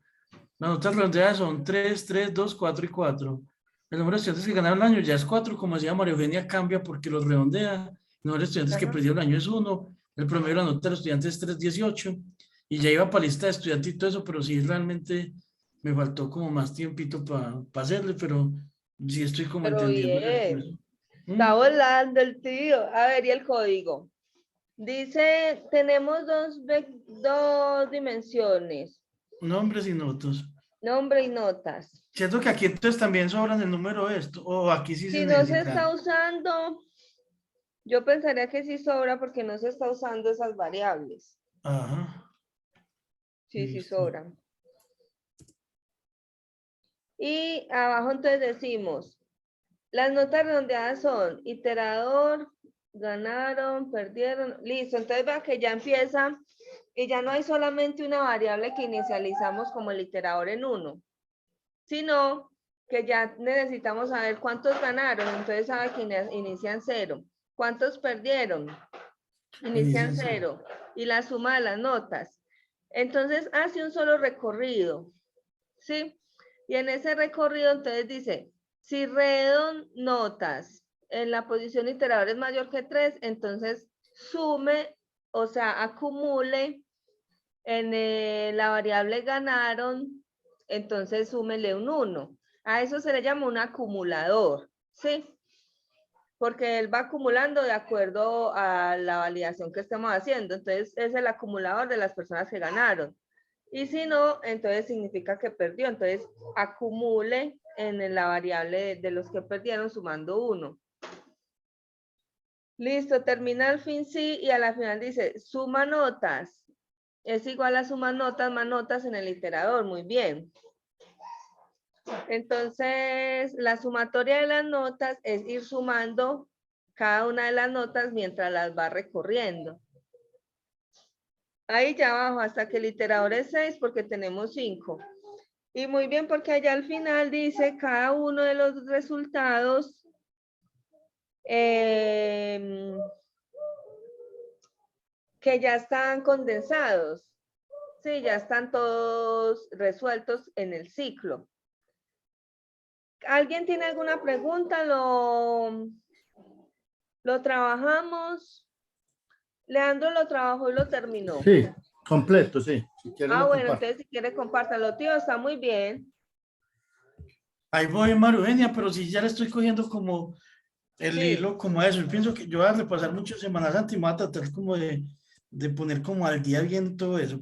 Las notas redondeadas son 3, 3, 2, 4 y 4. El número de estudiantes que ganaron el año ya es 4, como decía María Eugenia, cambia porque los redondea. El número de estudiantes que Ajá. perdieron el año es 1. El promedio de la nota de los estudiantes es 3, 18. Y ya iba para lista de estudiantes y todo eso, pero sí realmente me faltó como más tiempito para hacerle, pero sí estoy como Pero entendiendo ya el bien. proceso. Está volando el tío. A ver, y el código. Dice, tenemos dos dimensiones. Nombres y notas. Nombre y notas. Siento que aquí entonces también sobran el número esto, o aquí sí se Si no se está necesita. usando, yo pensaría que sí sobra porque no se está usando esas variables. Ajá. Sí, sí Listo. sobran. Y abajo entonces decimos, las notas redondeadas son iterador, ganaron, perdieron, listo. Entonces vean que ya empieza y ya no hay solamente una variable que inicializamos como el iterador en 1, sino que ya necesitamos saber cuántos ganaron. Entonces sabe que inician 0. ¿Cuántos perdieron? Inician Inician 0. Y la suma de las notas. Entonces hace un solo recorrido. ¿Sí? Y en ese recorrido entonces dice, si redon notas en la posición iterador es mayor que 3, entonces sume, o sea, acumule en la variable ganaron, entonces súmele un 1. A eso se le llama un acumulador, ¿sí? Porque él va acumulando de acuerdo a la validación que estemos haciendo. Entonces es el acumulador de las personas que ganaron. Y si no, entonces significa que perdió. Entonces acumule en la variable de los que perdieron sumando 1. Listo, termina al fin sí y a la final dice suma notas. Es igual a suma notas más notas en el iterador. Muy bien. Entonces, la sumatoria de las notas es ir sumando cada una de las notas mientras las va recorriendo. Ahí ya abajo hasta que el iterador es 6 porque tenemos 5. Y muy bien porque allá al final dice cada uno de los resultados que ya están condensados. Sí, ya están todos resueltos en el ciclo. ¿Alguien tiene alguna pregunta? ¿Lo trabajamos? Leandro lo trabajó y lo terminó. Sí, completo, sí. Si quiere lo Bueno, comparto. entonces si quiere compártalo, tío, está muy bien. Ahí voy, María Eugenia, pero si ya le estoy cogiendo como el Sí. hilo, como eso. Yo pienso que yo voy a repasar mucho Semana Santa y me voy a tratar como de poner como al día bien todo eso,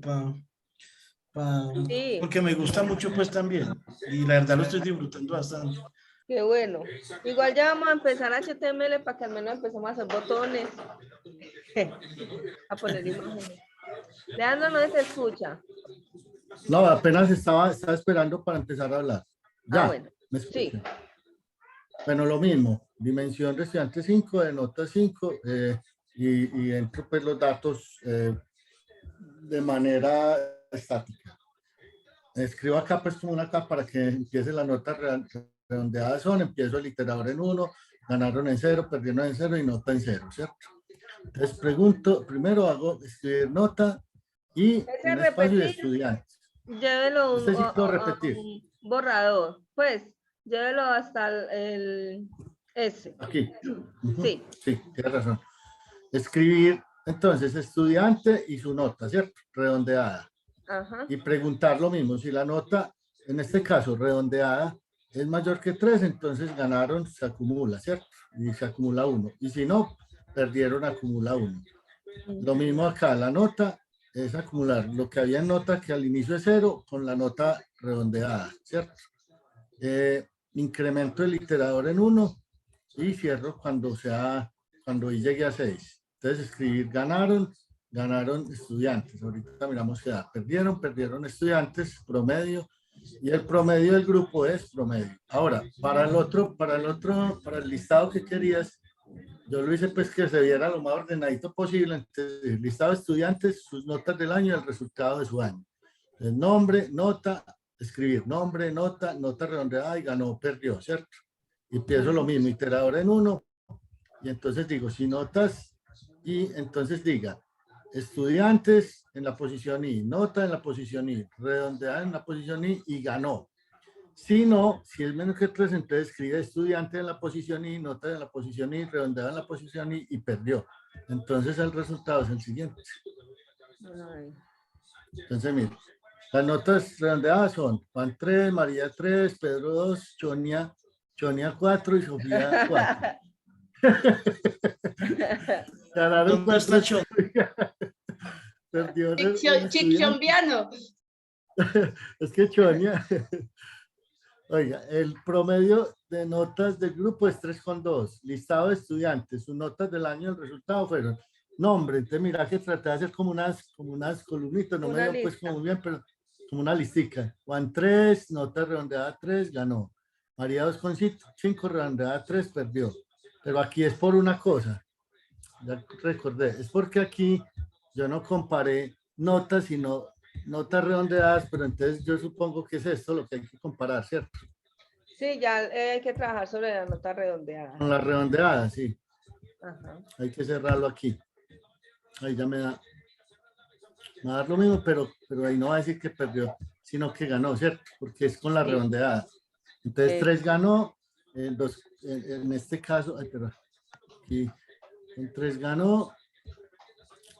Sí. porque me gusta mucho pues también. Y la verdad lo estoy disfrutando bastante. Qué bueno. Igual ya vamos a empezar HTML para que al menos empecemos a hacer botones. A poner imágenes. Leandro no se escucha. No, apenas estaba esperando para empezar a hablar. Ya, Bueno. ¿me Sí. escuchan? Bueno, lo mismo. Dimensión de estudiante 5, de nota 5, y entro pues los datos de manera estática. escribo acá pues como una capa para que empiece la nota redondeada son, empiezo el iterador en 1, ganaron en 0, perdieron en 0 y nota en 0, ¿cierto? Entonces pregunto, primero hago escribir nota y Ese un espacio de repetir, estudiantes. llévelo a Este ciclo a repetir. un borrador, pues, llévelo hasta el S. Aquí. Ujú. Sí. Sí, tienes razón. Escribir, entonces, estudiante y su nota, ¿cierto? Redondeada. Ajá. Y preguntar lo mismo, si la nota, en este caso, redondeada, es mayor que 3, entonces ganaron, se acumula, ¿cierto? Y se acumula 1. Y si no, perdieron, acumula 1. Lo mismo acá, la nota es acumular lo que había en nota que al inicio es 0 con la nota redondeada, ¿cierto? Incremento el iterador en 1 y cierro cuando llegue a 6. Entonces escribir ganaron estudiantes. Ahorita miramos que da. Perdieron estudiantes, promedio, y el promedio del grupo es promedio. Ahora, para el listado que querías, yo lo hice pues que se viera lo más ordenadito posible. Entonces, listado de estudiantes, sus notas del año y el resultado de su año. El nombre, nota, escribir nombre, nota redondeada y ganó, perdió, ¿cierto? Y empiezo lo mismo, iterador en 1, y entonces digo, si notas, y entonces diga, estudiantes en la posición I, nota en la posición I, redondeada en la posición I y ganó. Si no, si es menos que 3, entonces escribe estudiante en la posición I, nota en la posición I, redondeada en la posición I y perdió. Entonces el resultado es el siguiente. Entonces, mire, las notas redondeadas son Juan 3, María 3, Pedro 2, Chonia 4 y Sofía 4. Ganaron ¿Dónde 4. está Chon? Perdió un estudiante. Chicchombiano. Es que Chonia. Oiga, el promedio de notas del grupo es 3,2. Listado de estudiantes, sus notas del año, el resultado fueron nombre. Entonces, mira que traté de hacer como unas columnitas, no me dio pues como muy bien, pero como una listica. Juan 3, nota redondeada 3, ganó. María 2,5, redondeada 3, perdió. Pero aquí es por una cosa, ya recordé, es porque aquí yo no comparé notas, sino notas redondeadas, pero entonces yo supongo que es esto lo que hay que comparar, ¿cierto? Sí, ya hay que trabajar sobre la nota redondeada. Con la redondeada, sí. Ajá. Hay que cerrarlo aquí. Ahí ya me va a dar lo mismo, pero ahí no va a decir que perdió, sino que ganó, ¿cierto? Porque es con la Sí. redondeada. Entonces 3 ganó, en este caso, ay, pero aquí, en 3 ganó,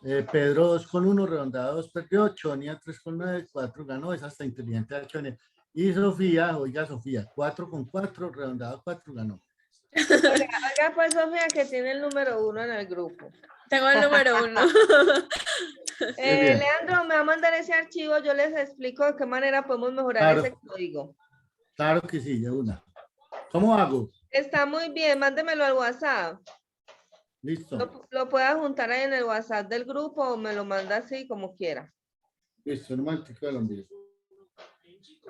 Pedro 2,1, redondeada 2 perdió, Chonia 3,9, 4 ganó, es hasta inteligente de Chonia. Y Sofía, oiga Sofía, 4,4, redondeada 4 ganó. Oiga, pues Sofía, que tiene el número 1 en el grupo. Tengo el número 1. bien. Leandro, me va a mandar ese archivo, yo les explico de qué manera podemos mejorar Claro. ese código. Claro que sí, de una. ¿Cómo hago? Está muy bien, mándemelo al WhatsApp. Listo. Lo pueda juntar ahí en el WhatsApp del grupo o me lo manda así como quiera. Listo, hermano, te lo envío.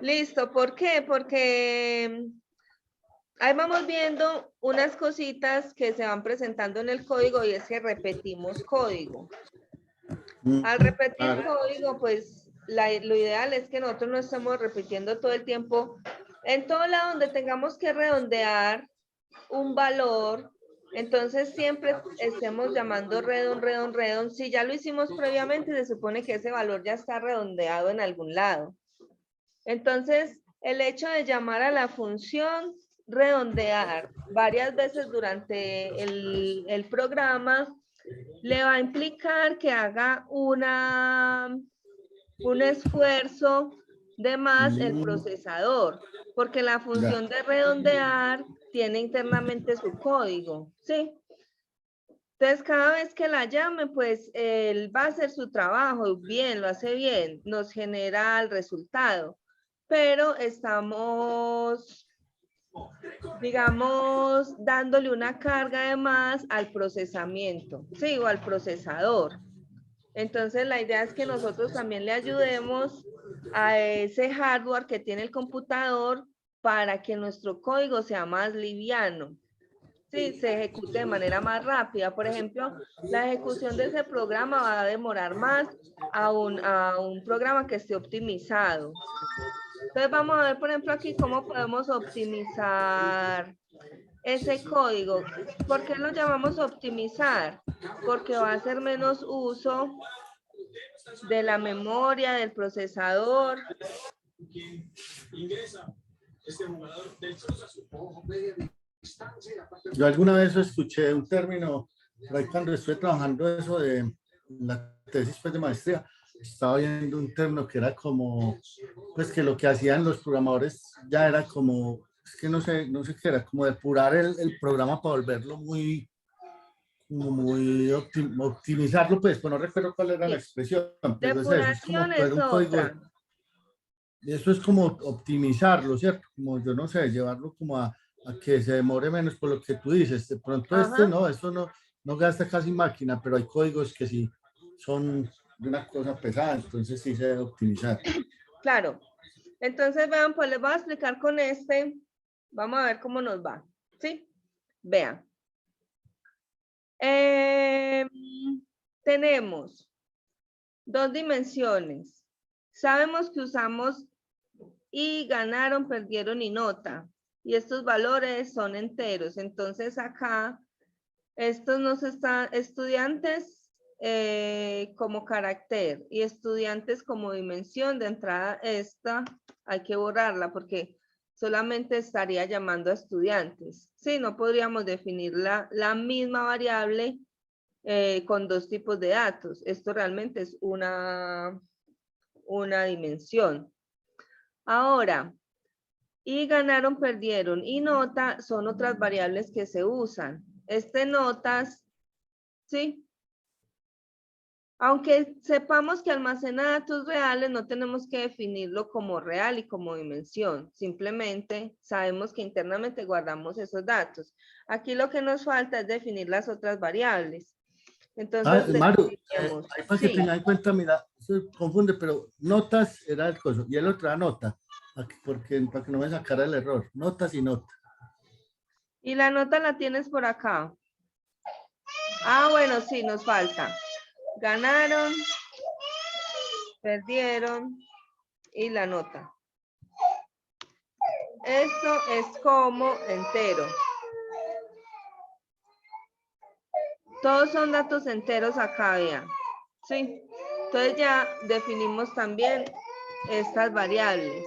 Listo, ¿por qué? Porque ahí vamos viendo unas cositas que se van presentando en el código y es que repetimos código. Al repetir Claro. código, pues lo ideal es que nosotros no estemos repitiendo todo el tiempo. En todo lado donde tengamos que redondear un valor, entonces siempre estemos llamando redon. Si ya lo hicimos previamente, se supone que ese valor ya está redondeado en algún lado. Entonces, el hecho de llamar a la función redondear varias veces durante el programa le va a implicar que haga un esfuerzo de más el procesador, porque la función de redondear tiene internamente su código, ¿sí? Entonces, cada vez que la llame, pues él va a hacer su trabajo bien, lo hace bien, nos genera el resultado, pero estamos, digamos, dándole una carga de más al procesamiento, ¿sí? O al procesador. Entonces, la idea es que nosotros también le ayudemos a ese hardware que tiene el computador para que nuestro código sea más liviano. sí, se ejecute de manera más rápida. Por ejemplo, la ejecución de ese programa va a demorar más a un programa que esté optimizado. Entonces vamos a ver, por ejemplo, aquí cómo podemos optimizar ese código. ¿Por qué lo llamamos optimizar? Porque va a hacer menos uso de la memoria, del procesador. Yo alguna vez escuché un término, por ahí cuando estuve trabajando eso de la tesis pues, de maestría, estaba viendo un término que era como, pues que lo que hacían los programadores ya era como, es que no sé qué era, como depurar el programa para volverlo muy, como muy optimizarlo, pues no recuerdo cuál era la expresión, pero es eso, es como Depuración coger es un código, otra. eso es como optimizarlo, ¿cierto? Como yo no sé, llevarlo como a que se demore menos por lo que tú dices. De pronto Ajá. no, esto no gasta casi máquina, pero hay códigos que sí son de una cosa pesada, entonces sí se debe optimizar. Claro. Entonces, vean, pues les voy a explicar con este. Vamos a ver cómo nos va. ¿Sí? Vean. Tenemos dos dimensiones. Sabemos que usamos y ganaron, perdieron y nota. Y estos valores son enteros. Entonces acá, estos nos están estudiantes como carácter y estudiantes como dimensión. De entrada esta hay que borrarla porque solamente estaría llamando a estudiantes. Sí, no podríamos definir la misma variable con dos tipos de datos. Esto realmente es una dimensión. Ahora, y ganaron, perdieron y nota son otras variables que se usan. Notas, ¿sí? Aunque sepamos que almacena datos reales, no tenemos que definirlo como real y como dimensión. Simplemente sabemos que internamente guardamos esos datos. Aquí lo que nos falta es definir las otras variables. Entonces, Maru, definiríamos, ahí para que sí. tengan en cuenta, mira, se confunde, pero notas era el coso, y el otro era nota, porque, para que no me sacara el error, notas y nota. Y la nota la tienes por acá. Ah, bueno, sí, nos falta. Ganaron, perdieron y la nota. Esto es como entero. Todos son datos enteros acá, vean. ¿Sí? Entonces ya definimos también estas variables.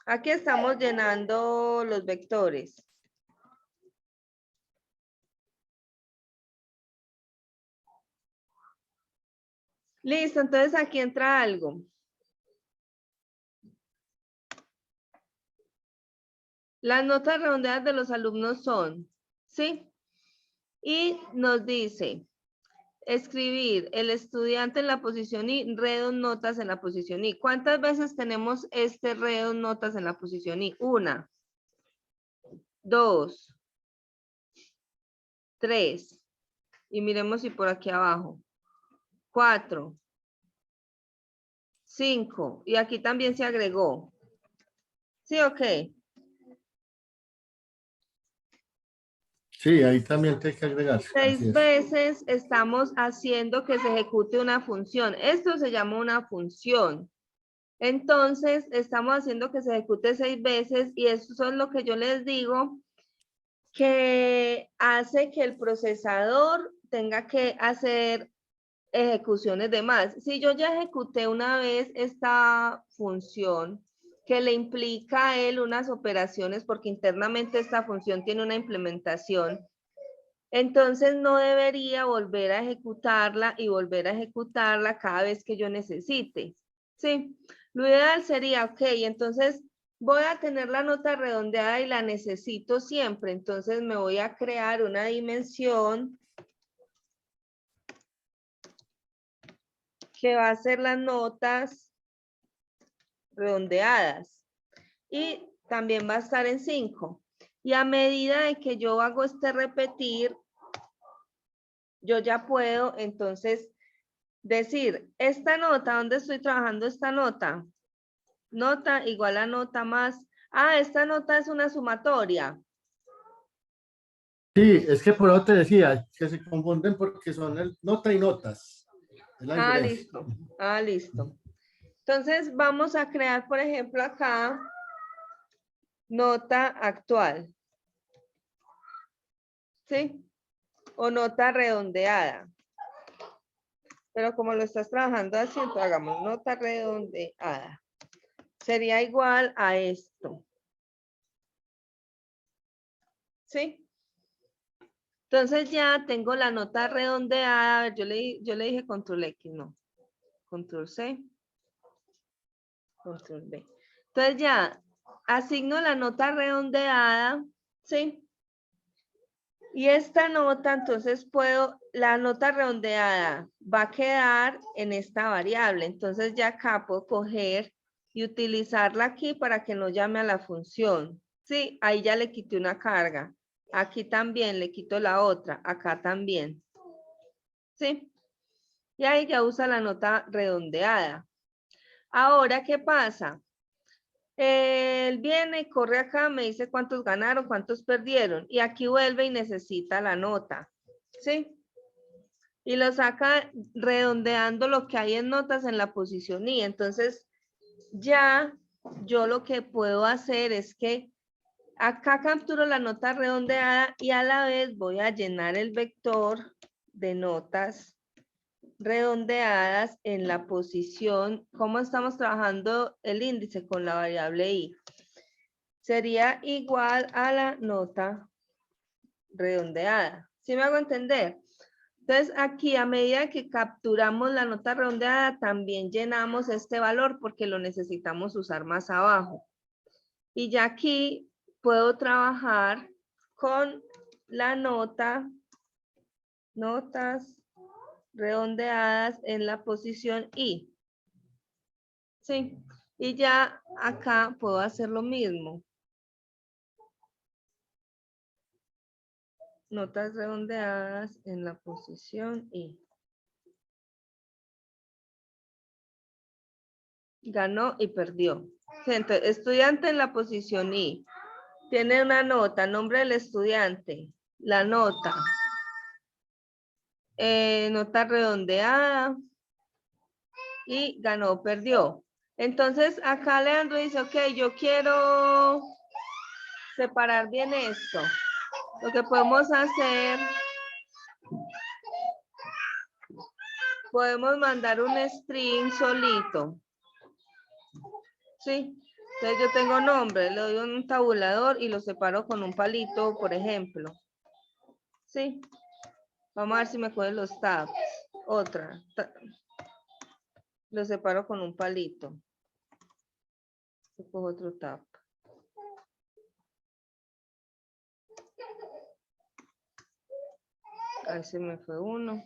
Aquí estamos llenando los vectores. Listo, entonces aquí entra algo. Las notas redondeadas de los alumnos son, ¿sí? Y nos dice, escribir el estudiante en la posición I, redos notas en la posición I. ¿Cuántas veces tenemos este redos notas en la posición I? 1, 2, 3. Y miremos si por aquí abajo. 4, 5. Y aquí también se agregó. ¿Sí o qué? Sí, ahí también hay que agregar. 6 veces estamos haciendo que se ejecute una función. Esto se llama una función. Entonces, estamos haciendo que se ejecute 6 veces y eso es lo que yo les digo, que hace que el procesador tenga que hacer ejecuciones de más. Si yo ya ejecuté una vez esta función que le implica a él unas operaciones, porque internamente esta función tiene una implementación, entonces no debería volver a ejecutarla y volver a ejecutarla cada vez que yo necesite. ¿Sí? Lo ideal sería, ok, entonces voy a tener la nota redondeada y la necesito siempre. Entonces me voy a crear una dimensión que va a ser las notas redondeadas. Y también va a estar en 5. Y a medida de que yo hago este repetir, yo ya puedo entonces decir, esta nota, ¿dónde estoy trabajando esta nota? Nota igual a nota más. Ah, esta nota es una sumatoria. Sí, es que por eso te decía que se confunden porque son nota y notas. Es la Ah, diferencia. listo. Ah, listo. Entonces vamos a crear, por ejemplo, acá nota actual. ¿Sí? O nota redondeada. Pero como lo estás trabajando así, entonces hagamos nota redondeada. Sería igual a esto. ¿Sí? Entonces ya tengo la nota redondeada. A ver, yo le dije control X, no. Control C. Control B. Entonces ya asigno la nota redondeada, ¿sí? Y esta nota, entonces la nota redondeada va a quedar en esta variable. Entonces ya acá puedo coger y utilizarla aquí para que no llame a la función. Sí, ahí ya le quité una carga. Aquí también le quito la otra, acá también. ¿Sí? Y ahí ya usa la nota redondeada. Ahora, ¿qué pasa? Él viene, corre acá, me dice cuántos ganaron, cuántos perdieron. Y aquí vuelve y necesita la nota. ¿Sí? Y lo saca redondeando lo que hay en notas en la posición I. Entonces, ya yo lo que puedo hacer es que acá capturo la nota redondeada y a la vez voy a llenar el vector de notas redondeadas en la posición. ¿Cómo estamos trabajando el índice? Con la variable I. Sería igual a la nota redondeada. ¿Sí me hago entender? Entonces, aquí a medida que capturamos la nota redondeada, también llenamos este valor porque lo necesitamos usar más abajo. Y ya aquí puedo trabajar con la nota, notas redondeadas en la posición I. Sí, y ya acá puedo hacer lo mismo. Notas redondeadas en la posición I. Ganó y perdió. Entonces, estudiante en la posición I. Tiene una nota, nombre del estudiante, la nota. Nota redondeada. Y ganó o perdió. Entonces, acá Leandro dice, ok, yo quiero separar bien esto. Lo que podemos hacer, podemos mandar un string solito. ¿Sí? Entonces yo tengo nombre, le doy un tabulador y lo separo con un palito, por ejemplo. ¿Sí? Vamos a ver si me coge los tabs. Otra. Lo separo con un palito. Cojo otro tab. Ahí se me fue uno.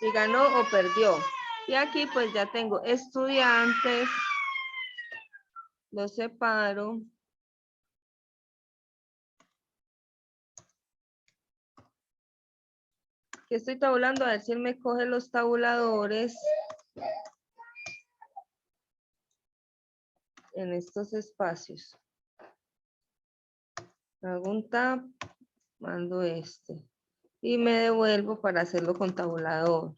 Si ganó o perdió. Y aquí pues ya tengo estudiantes. Los separo. Que estoy tabulando, a ver si él me coge los tabuladores en estos espacios. Hago un tab, mando este. Y me devuelvo para hacerlo con tabulador.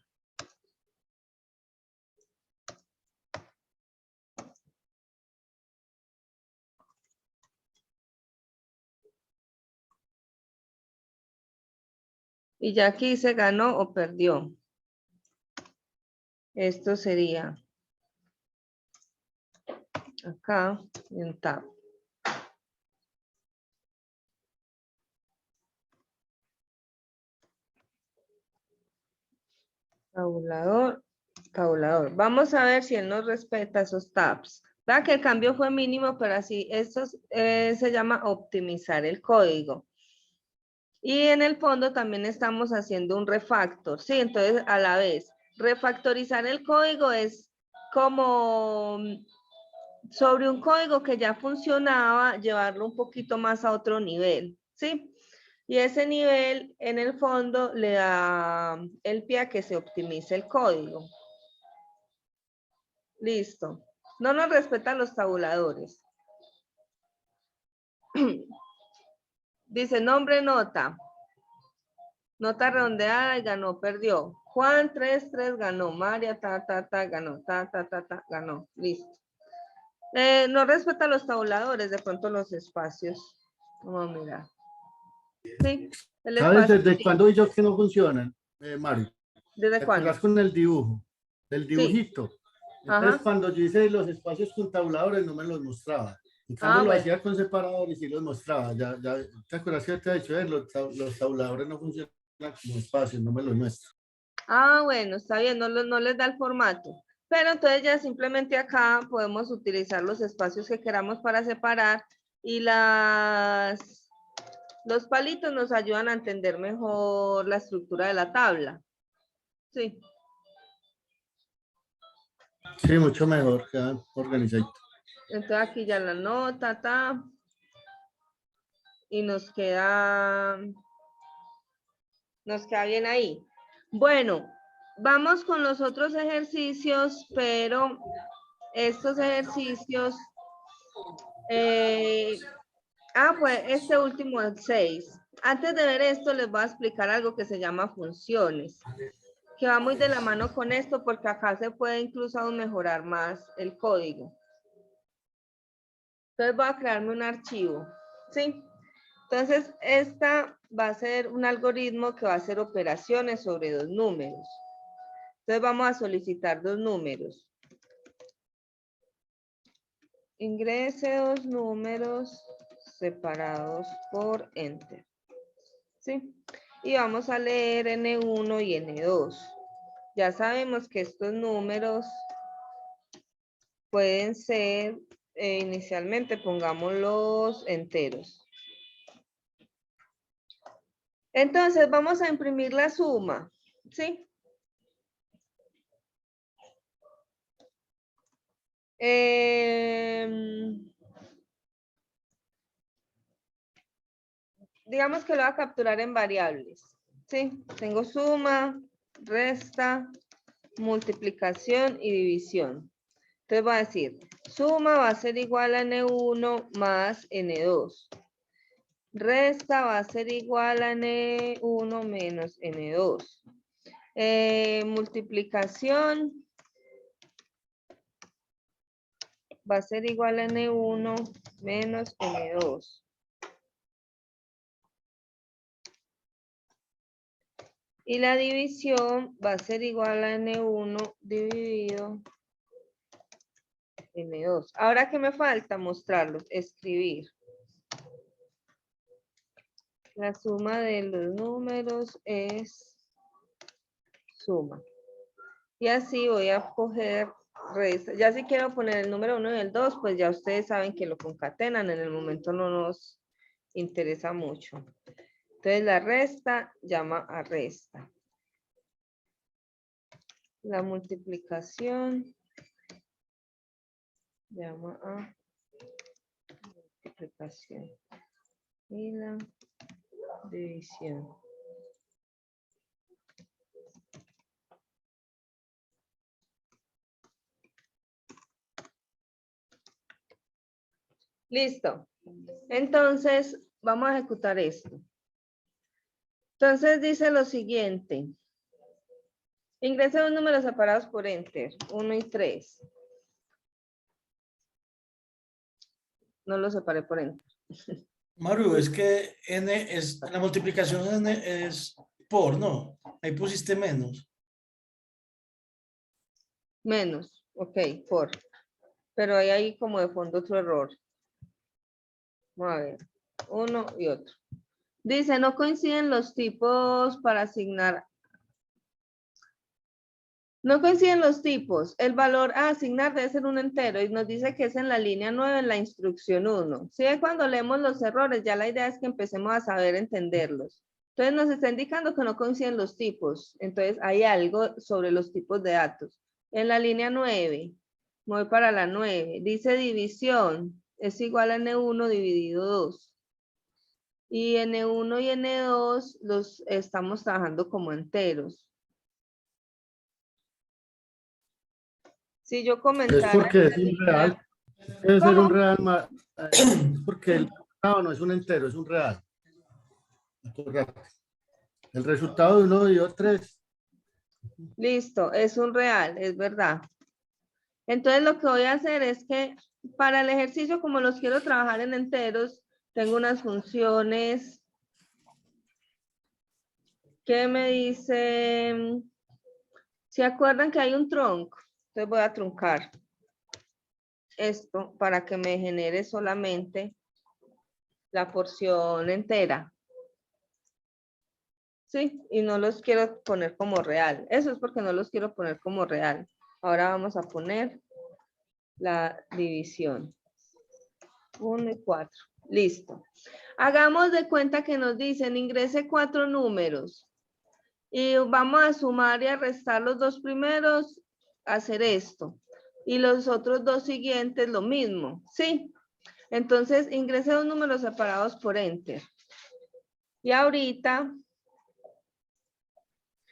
Y ya aquí se ganó o perdió. Esto sería acá y un tab. Tabulador, tabulador. Vamos a ver si él nos respeta esos tabs. Vea que el cambio fue mínimo, pero así, esto se llama optimizar el código. Y en el fondo también estamos haciendo un refactor, ¿sí? Entonces, a la vez, refactorizar el código es como sobre un código que ya funcionaba, llevarlo un poquito más a otro nivel, ¿sí? Y ese nivel, en el fondo, le da el pie a que se optimice el código. Listo. No nos respetan los tabuladores. Dice nombre, nota. Nota redondeada y ganó, perdió. Juan 3-3 ganó. María, ganó. Ganó. Listo. No respeta los tabuladores, de pronto los espacios. Vamos a mirar. Sí, el ¿Sabes espacio. desde cuándo yo que no funcionan, Mario? ¿Desde ¿Te cuándo? acuerdas con el dibujo? Del dibujito. Entonces, Ajá. cuando yo hice los espacios con tabuladores, no me los mostraba. En cambio, lo Bueno. hacía con separadores y sí los mostraba. ¿Te acuerdas que te he dicho? Los tabuladores no funcionan como espacios, no me los muestra. Bueno, está bien, no les da el formato. Pero entonces ya simplemente acá podemos utilizar los espacios que queramos para separar y los palitos nos ayudan a entender mejor la estructura de la tabla. Sí. Sí, mucho mejor, queda organizado. Entonces aquí ya la nota, y nos queda bien ahí. Bueno, vamos con los otros ejercicios, pero estos ejercicios, pues este último, el 6. Antes de ver esto, les voy a explicar algo que se llama funciones, que va muy de la mano con esto, porque acá se puede incluso aún mejorar más el código. Entonces voy a crearme un archivo, ¿sí? Entonces, esta va a ser un algoritmo que va a hacer operaciones sobre 2 números. Entonces, vamos a solicitar 2 números. Ingrese 2 números separados por enter. ¿Sí? Y vamos a leer N1 y N2. Ya sabemos que estos números pueden ser, inicialmente pongámoslos enteros. Entonces, vamos a imprimir la suma, ¿sí? Digamos que lo voy a capturar en variables, ¿sí? Tengo suma, resta, multiplicación y división. Entonces voy a decir, suma va a ser igual a N1 más N2. Resta va a ser igual a N1 menos N2. Multiplicación va a ser igual a N1 menos N2. Y la división va a ser igual a N1 dividido N2. Ahora, ¿qué me falta? Mostrarlos, escribir. La suma de los números es suma. Y así voy a coger resta. Ya si quiero poner el número 1 y el 2, pues ya ustedes saben que lo concatenan. En el momento no nos interesa mucho. Entonces la resta llama a resta. La multiplicación llama a multiplicación. Y la división. Listo. Entonces, vamos a ejecutar esto. Entonces dice lo siguiente. Ingrese 2 números separados por enter, 1 y 3. No los separé por enter. Maru, es que la multiplicación es por, ¿no? Ahí pusiste menos. Menos, ok, por. Pero hay ahí como de fondo otro error. Vamos a ver, uno y otro. Dice, no coinciden los tipos para asignar. No coinciden los tipos. El valor a asignar debe ser un entero y nos dice que es en la línea 9 en la instrucción 1. Si es cuando leemos los errores, ya la idea es que empecemos a saber entenderlos. Entonces nos está indicando que no coinciden los tipos. Entonces hay algo sobre los tipos de datos. En la línea 9, voy para la 9. Dice división es igual a N1 dividido 2. Y N1 y N2 los estamos trabajando como enteros. Si yo comentara... Es porque es un real. Debe ser un ¿Cómo? real, es porque el no es un entero, es un real. El resultado de 1 dio 3. Listo, es un real, es verdad. Entonces lo que voy a hacer es que para el ejercicio, como los quiero trabajar en enteros, tengo unas funciones que me dicen, ¿se acuerdan que hay un trunc? Entonces voy a truncar esto para que me genere solamente la porción entera. Sí, y no los quiero poner como real. Eso es porque no los quiero poner como real. Ahora vamos a poner la división. 1 y 4. Listo. Hagamos de cuenta que nos dicen ingrese 4 números. Y vamos a sumar y a restar los 2 primeros, hacer esto. Y los otros 2 siguientes lo mismo. ¿Sí? Entonces ingrese 2 números separados por enter. Y ahorita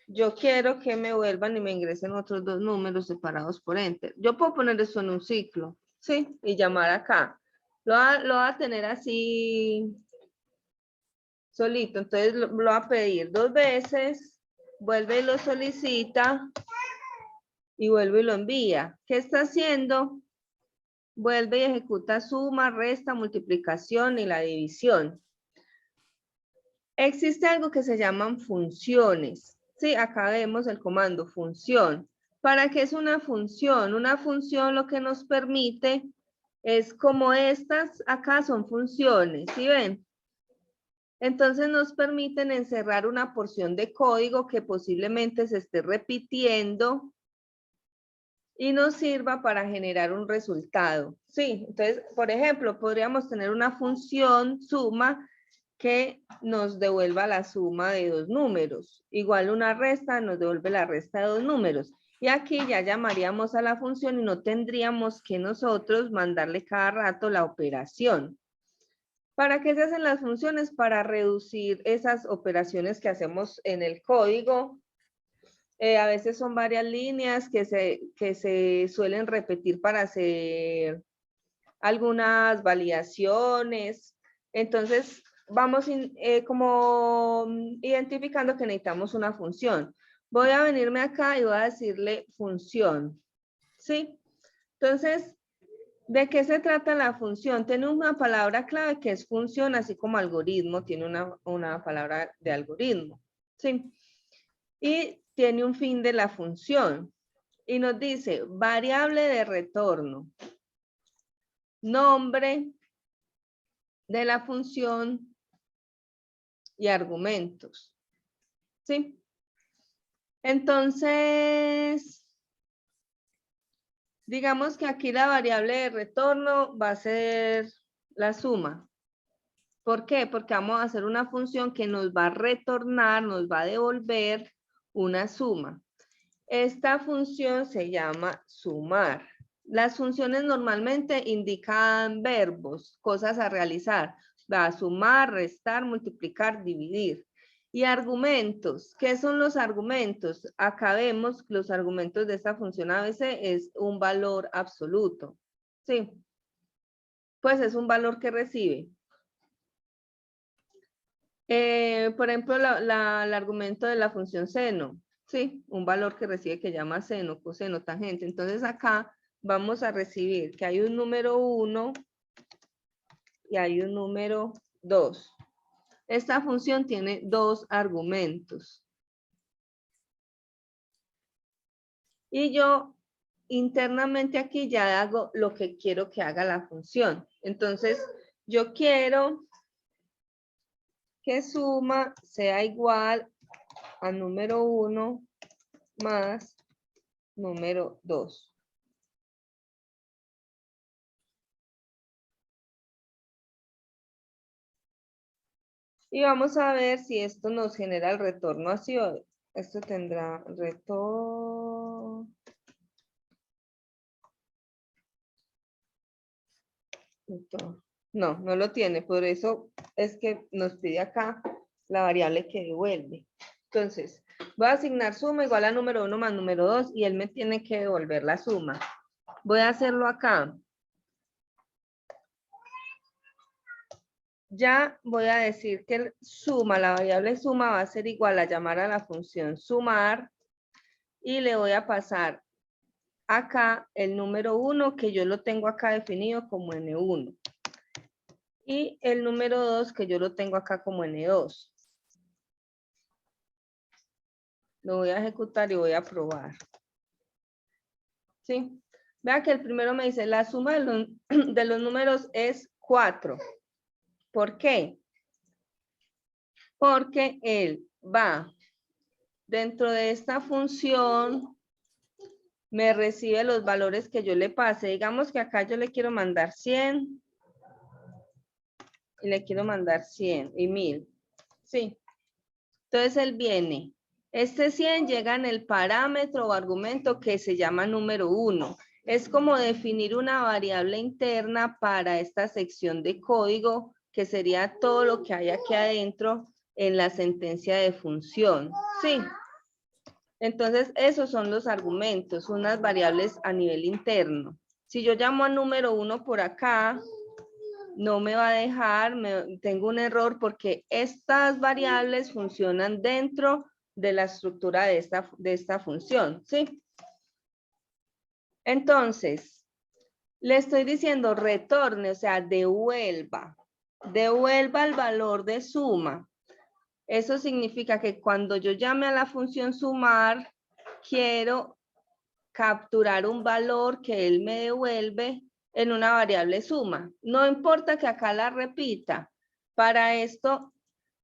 yo quiero que me vuelvan y me ingresen otros 2 números separados por enter. Yo puedo poner eso en un ciclo, ¿sí? Y llamar acá. Lo va a tener así solito. Entonces lo va a pedir 2 veces, vuelve y lo solicita y vuelve y lo envía. ¿Qué está haciendo? Vuelve y ejecuta suma, resta, multiplicación y la división. Existe algo que se llaman funciones. Sí, acá vemos el comando función. ¿Para qué es una función? Una función lo que nos permite es como estas acá son funciones, ¿sí ven? Entonces nos permiten encerrar una porción de código que posiblemente se esté repitiendo y nos sirva para generar un resultado. Sí, entonces, por ejemplo, podríamos tener una función suma que nos devuelva la suma de 2 números. Igual una resta nos devuelve la resta de 2 números. Y aquí ya llamaríamos a la función y no tendríamos que nosotros mandarle cada rato la operación. ¿Para qué se hacen las funciones? Para reducir esas operaciones que hacemos en el código. A veces son varias líneas que se suelen repetir para hacer algunas validaciones. Entonces, vamos como identificando que necesitamos una función. Voy a venirme acá y voy a decirle función. ¿Sí? Entonces, ¿de qué se trata la función? Tiene una palabra clave que es función, así como algoritmo, tiene una palabra de algoritmo. ¿Sí? Y tiene un fin de la función. Y nos dice variable de retorno. Nombre de la función y argumentos. ¿Sí? Entonces, digamos que aquí la variable de retorno va a ser la suma. ¿Por qué? Porque vamos a hacer una función que nos va a retornar, nos va a devolver una suma. Esta función se llama sumar. Las funciones normalmente indican verbos, cosas a realizar. Va a sumar, restar, multiplicar, dividir. Y argumentos. ¿Qué son los argumentos? Acá vemos los argumentos de esta función a veces es un valor absoluto. ¿Sí? Pues es un valor que recibe. Por ejemplo, el argumento de la función seno. Sí, un valor que recibe que llama seno, coseno, tangente. Entonces acá vamos a recibir que hay un número 1 y hay un número 2. Esta función tiene 2 argumentos. Y yo internamente aquí ya hago lo que quiero que haga la función. Entonces yo quiero que suma sea igual a número 1 más número 2. Y vamos a ver si esto nos genera el retorno así o esto tendrá retorno. No, no lo tiene, por eso es que nos pide acá la variable que devuelve. Entonces, voy a asignar suma igual a número 1 más número 2 y él me tiene que devolver la suma. Voy a hacerlo acá. ya voy a decir que suma, la variable suma va a ser igual a llamar a la función sumar y le voy a pasar acá el número 1 que yo lo tengo acá definido como N1 y el número 2 que yo lo tengo acá como N2. Lo voy a ejecutar y voy a probar. ¿Sí? Vea que el primero me dice la suma de los números es 4. ¿Por qué? Porque él va dentro de esta función, me recibe los valores que yo le pase. Digamos que acá yo le quiero mandar 100 y le quiero mandar 100 y 1000. Sí. Entonces él viene. Este 100 llega en el parámetro o argumento que se llama número 1. Es como definir una variable interna para esta sección de código, que sería todo lo que hay aquí adentro en la sentencia de función. Sí. Entonces, esos son los argumentos, unas variables a nivel interno. Si yo llamo a número 1 por acá, no me va a dejar, tengo un error porque estas variables funcionan dentro de la estructura de esta función, ¿sí? Entonces, le estoy diciendo retorne, o sea, devuelva el valor de suma. Eso significa que cuando yo llame a la función sumar, quiero capturar un valor que él me devuelve en una variable suma. No importa que acá la repita. Para esto,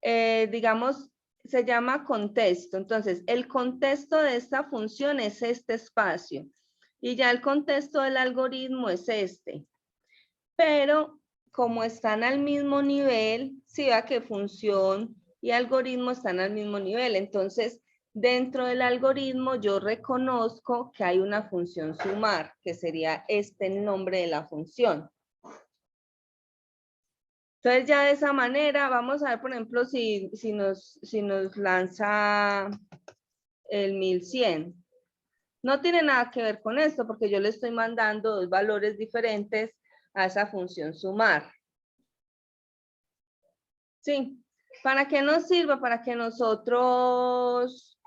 digamos, se llama contexto. Entonces, el contexto de esta función es este espacio. Y ya el contexto del algoritmo es este. Pero, como están al mismo nivel, si vea que función y algoritmo están al mismo nivel. Entonces, dentro del algoritmo yo reconozco que hay una función sumar, que sería este nombre de la función. Entonces ya de esa manera, vamos a ver, por ejemplo, si nos lanza el 1100. No tiene nada que ver con esto, porque yo le estoy mandando dos valores diferentes a esa función sumar. Sí. ¿Para qué nos sirve? Para que nosotros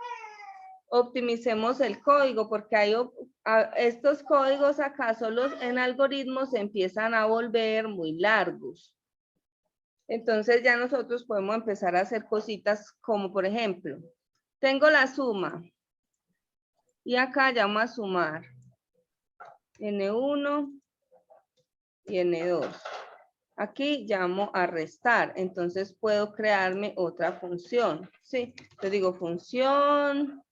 optimicemos el código, porque hay estos códigos acá solos en algoritmos se empiezan a volver muy largos. Entonces ya nosotros podemos empezar a hacer cositas como, por ejemplo, tengo la suma y acá llamo a sumar N1 y N2. Aquí llamo a restar, entonces puedo crearme otra función, ¿sí? Entonces digo función,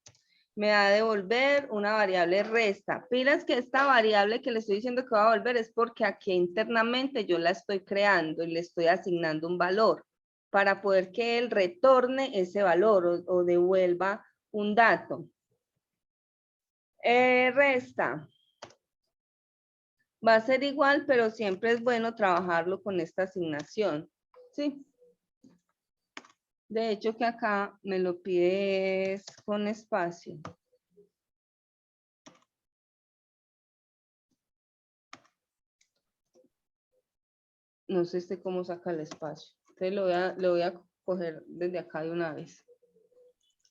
me va a devolver una variable resta. Pilas que esta variable que le estoy diciendo que va a devolver es porque aquí internamente yo la estoy creando y le estoy asignando un valor para poder que él retorne ese valor o devuelva un dato. Resta. Va a ser igual, pero siempre es bueno trabajarlo con esta asignación, ¿sí? De hecho que acá me lo pides con espacio. No sé cómo saca el espacio. Entonces lo voy a coger desde acá de una vez.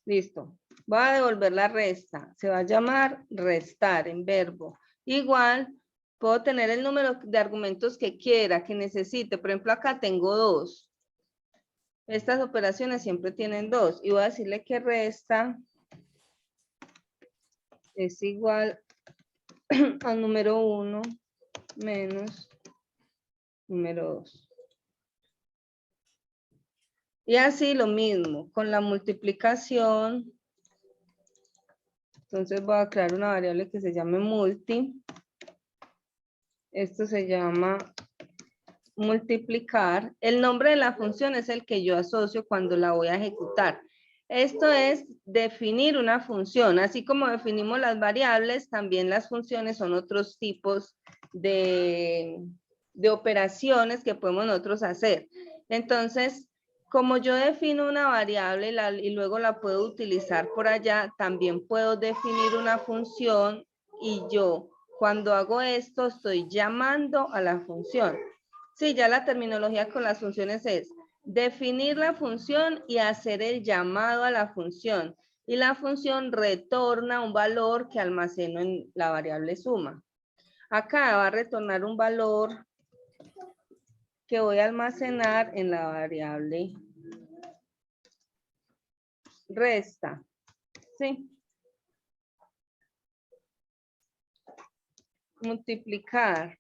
Listo. Voy a devolver la resta. Se va a llamar restar en verbo. Igual puedo tener el número de argumentos que quiera, que necesite. Por ejemplo, acá tengo 2. Estas operaciones siempre tienen 2. Y voy a decirle que resta es igual al número 1 menos número 2. Y así lo mismo, con la multiplicación. Entonces voy a crear una variable que se llame multi. Esto se llama multiplicar. El nombre de la función es el que yo asocio cuando la voy a ejecutar. Esto es definir una función. Así como definimos las variables, también las funciones son otros tipos de operaciones que podemos nosotros hacer. Entonces, como yo defino una variable y luego la puedo utilizar por allá, también puedo definir una función y yo, cuando hago esto, estoy llamando a la función. Sí, ya la terminología con las funciones es definir la función y hacer el llamado a la función. Y la función retorna un valor que almaceno en la variable suma. Acá va a retornar un valor que voy a almacenar en la variable resta. ¿Sí? Multiplicar.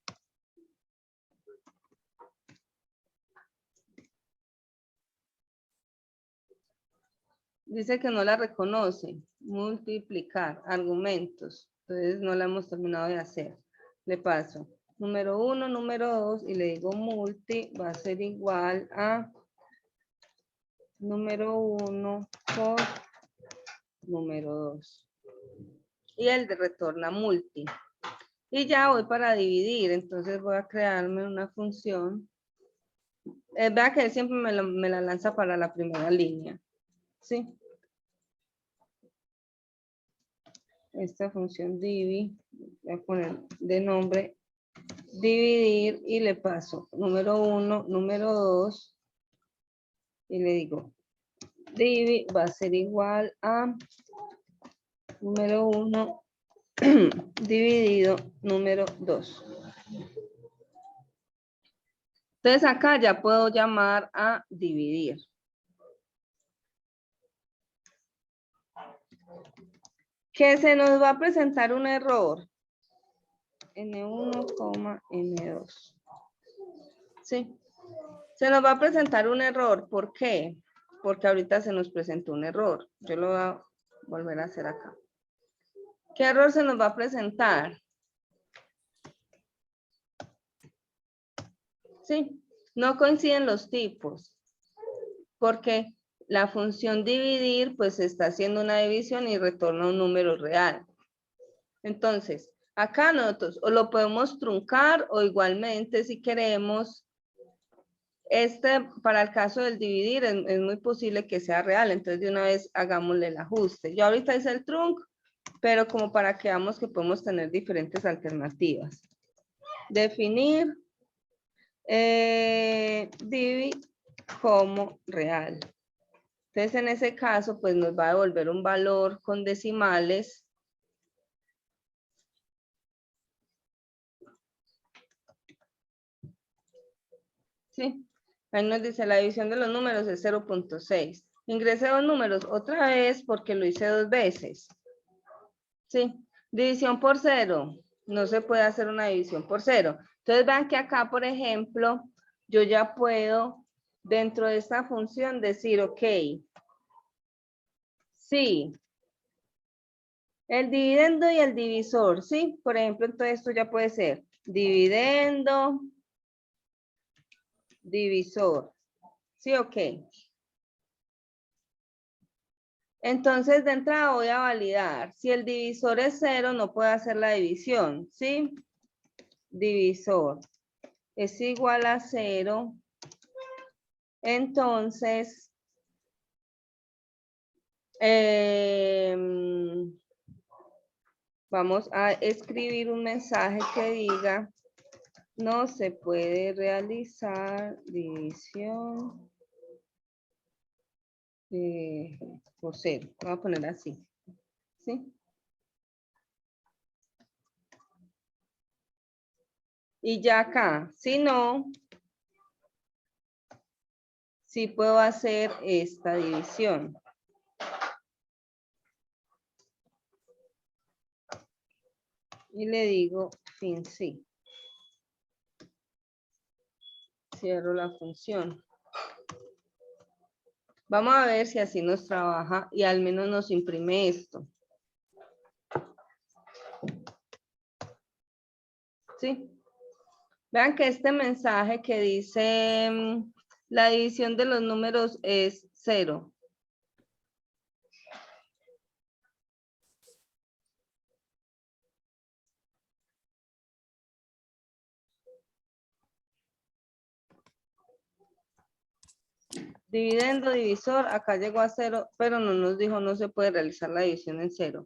Dice que no la reconoce. Multiplicar. Argumentos. Entonces no la hemos terminado de hacer. Le paso número 1, número 2 y le digo multi va a ser igual a número 1 por número 2. Y el de retorna multi. Y ya voy para dividir. Entonces voy a crearme una función. Vea que él siempre me la lanza para la primera línea. ¿Sí? Esta función divi, voy a poner de nombre dividir y le paso número 1, número 2 y le digo divi va a ser igual a número 1 dividido número 2. Entonces acá ya puedo llamar a dividir. Que se nos va a presentar un error. N1, N2. ¿Sí? Se nos va a presentar un error. ¿Por qué? Porque ahorita se nos presentó un error. Yo lo voy a volver a hacer acá. ¿Qué error se nos va a presentar? ¿Sí? No coinciden los tipos. Porque la función dividir pues está haciendo una división y retorna un número real. Entonces, acá nosotros o lo podemos truncar o igualmente si queremos, para el caso del dividir es muy posible que sea real, entonces de una vez hagámosle el ajuste. Yo ahorita hice el trunc, pero como para que veamos que podemos tener diferentes alternativas. Definir divi como real. Entonces en ese caso pues nos va a devolver un valor con decimales. ¿Sí? Ahí nos dice la división de los números es 0.6. Ingresé dos números otra vez porque lo hice dos veces. ¿Sí? División por 0. No se puede hacer una división por 0. Entonces vean que acá, por ejemplo, yo ya puedo dentro de esta función decir, ok, sí, el dividendo y el divisor, ¿sí? Por ejemplo, entonces esto ya puede ser dividendo, divisor. ¿Sí? Ok. Entonces, de entrada voy a validar. Si el divisor es 0, no puedo hacer la división, ¿sí? Divisor es igual a 0. Entonces, vamos a escribir un mensaje que diga, no se puede realizar división por 0. Voy a poner así. ¿Sí? Y ya acá, si no, sí puedo hacer esta división. Y le digo fin sí. Cierro la función. Vamos a ver si así nos trabaja y al menos nos imprime esto. ¿Sí? Vean que este mensaje que dice la división de los números es 0. Dividendo, divisor, acá llegó a 0, pero no nos dijo no se puede realizar la división en 0.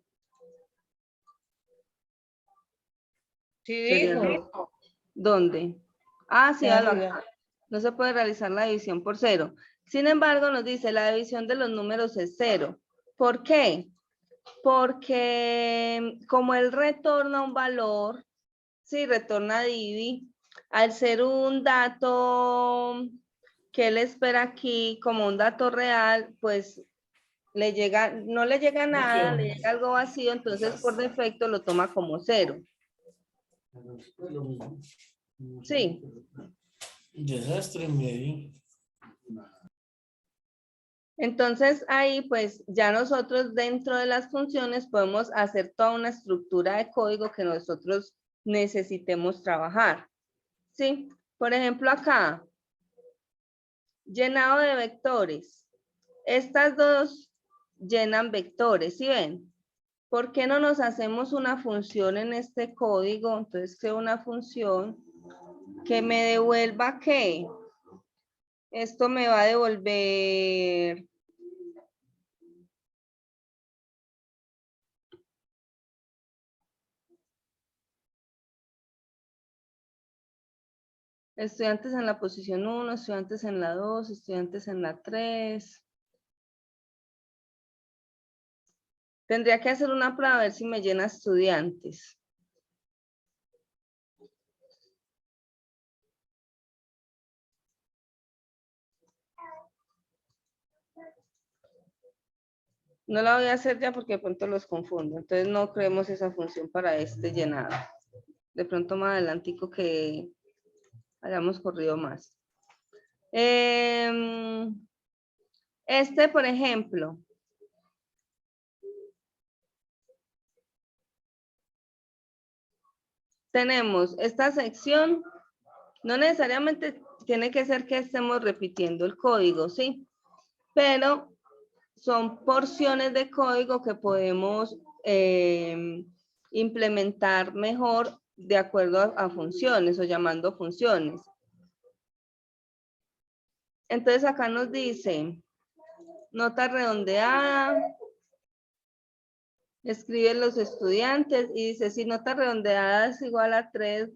Sí Sería dijo. ¿dónde? Ah, sí, Claro, véalo acá. No se puede realizar la división por 0. Sin embargo, nos dice la división de los números es 0. ¿Por qué? Porque como él retorna un valor, sí, retorna divi, al ser un dato que él espera aquí como un dato real, pues le llega, no le llega nada, le llega algo vacío, entonces por defecto lo toma como 0. Sí. Desastre medio. Entonces ahí pues ya nosotros dentro de las funciones podemos hacer toda una estructura de código que nosotros necesitemos trabajar. ¿Sí? Por ejemplo acá, llenado de vectores. Estas dos llenan vectores, ¿sí ven? ¿Por qué no nos hacemos una función en este código? Entonces creo una función que me devuelva ¿qué? Esto me va a devolver estudiantes en la posición 1, estudiantes en la 2, estudiantes en la 3. Tendría que hacer una prueba a ver si me llena estudiantes. No la voy a hacer ya porque de pronto los confundo. Entonces no creemos esa función para este llenado. De pronto más adelantico que hayamos corrido más. Este, por ejemplo. Tenemos esta sección. No necesariamente tiene que ser que estemos repitiendo el código, ¿sí? Pero son porciones de código que podemos implementar mejor de acuerdo a funciones o llamando funciones. Entonces acá nos dice, nota redondeada, escriben los estudiantes y dice, si nota redondeada es igual a 3,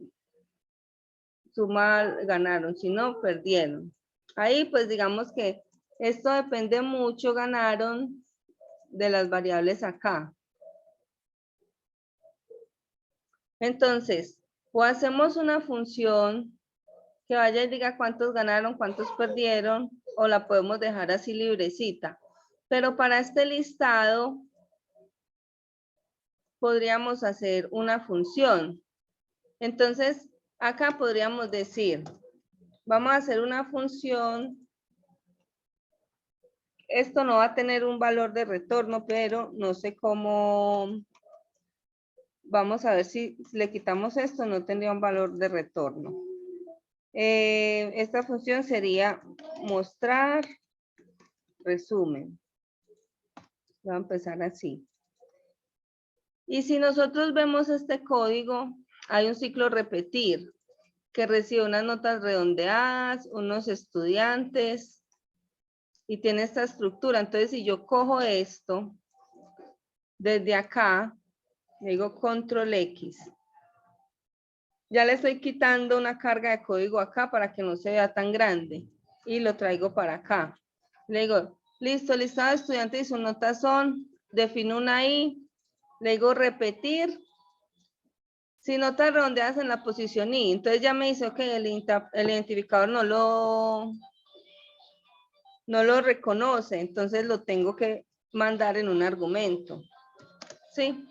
suma, ganaron, si no, perdieron. Ahí pues digamos que esto depende mucho, ganaron, de las variables acá. Entonces, o hacemos una función que vaya y diga cuántos ganaron, cuántos perdieron, o la podemos dejar así librecita. Pero para este listado, podríamos hacer una función. Entonces, acá podríamos decir, vamos a hacer una función. Esto no va a tener un valor de retorno, pero no sé cómo. Vamos a ver si le quitamos esto, no tendría un valor de retorno. Esta función sería mostrar resumen. Voy a empezar así. Y si nosotros vemos este código, hay un ciclo repetir que recibe unas notas redondeadas, unos estudiantes y tiene esta estructura. Entonces, si yo cojo esto desde acá, le digo control X. Ya le estoy quitando una carga de código acá para que no se vea tan grande. Y lo traigo para acá. Le digo, listo, listado de estudiantes y sus notas son, defino una I, le digo repetir. Si notas redondeadas en la posición I, entonces ya me dice, ok, el identificador no lo reconoce, entonces lo tengo que mandar en un argumento. ¿Sí?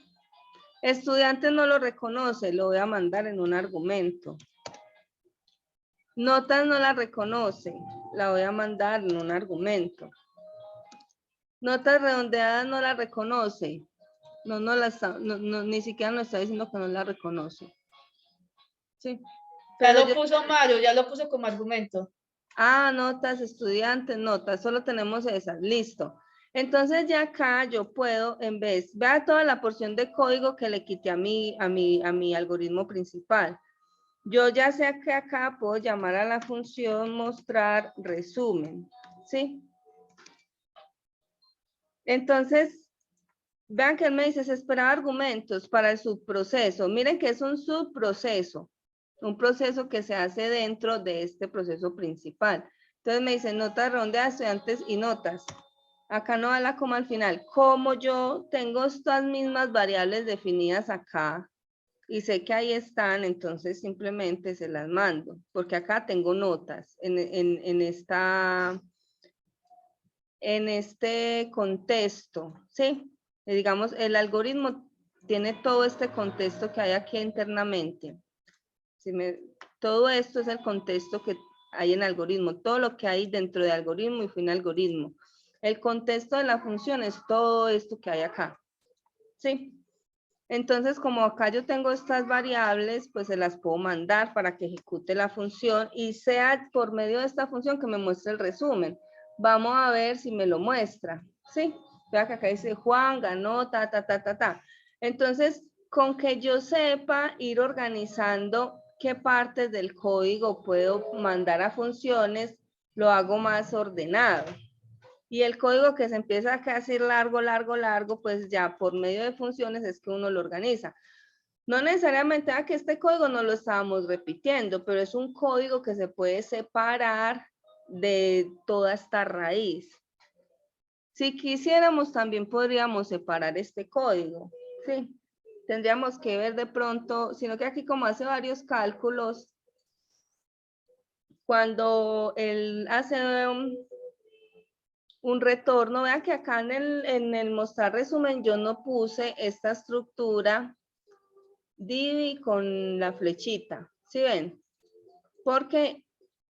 Estudiantes no lo reconoce, lo voy a mandar en un argumento. Notas no la reconoce, la voy a mandar en un argumento. Notas redondeadas no la reconoce. Ni siquiera nos está diciendo que no la reconoce. Sí. Ya lo puso Mario, ya lo puso como argumento. Ah, notas, estudiantes, notas, solo tenemos esas, listo. Entonces ya acá yo puedo, en vez, vea toda la porción de código que le quité a mi algoritmo principal. Yo ya sé que acá puedo llamar a la función mostrar resumen, ¿sí? Entonces, vean que él me dice, se esperaba argumentos para el subproceso. Miren que es un subproceso. un proceso que se hace dentro de este proceso principal. Entonces me dicen notas redondeadas, estudiantes y notas. Acá no va la coma al final. Como yo tengo estas mismas variables definidas acá y sé que ahí están, entonces simplemente se las mando, porque acá tengo notas en este contexto, ¿sí? Digamos, el algoritmo tiene todo este contexto que hay aquí internamente. Todo esto es el contexto que hay en algoritmo, todo lo que hay dentro de algoritmo y fin algoritmo. El contexto de la función es todo esto que hay acá, ¿sí? Entonces, como acá yo tengo estas variables, pues se las puedo mandar para que ejecute la función y sea por medio de esta función que me muestre el resumen. Vamos a ver si me lo muestra, ¿sí? Vea que acá dice Juan ganó, ta. Entonces, con que yo sepa ir organizando qué partes del código puedo mandar a funciones, lo hago más ordenado. Y el código que se empieza a hacer largo, pues ya por medio de funciones es que uno lo organiza. No necesariamente que este código no lo estábamos repitiendo, pero es un código que se puede separar de toda esta raíz. Si quisiéramos, también podríamos separar este código, ¿sí? Tendríamos que ver de pronto, sino que aquí como hace varios cálculos, cuando él hace un retorno, vean que acá en el mostrar resumen yo no puse esta estructura divi con la flechita, ¿sí ven? Porque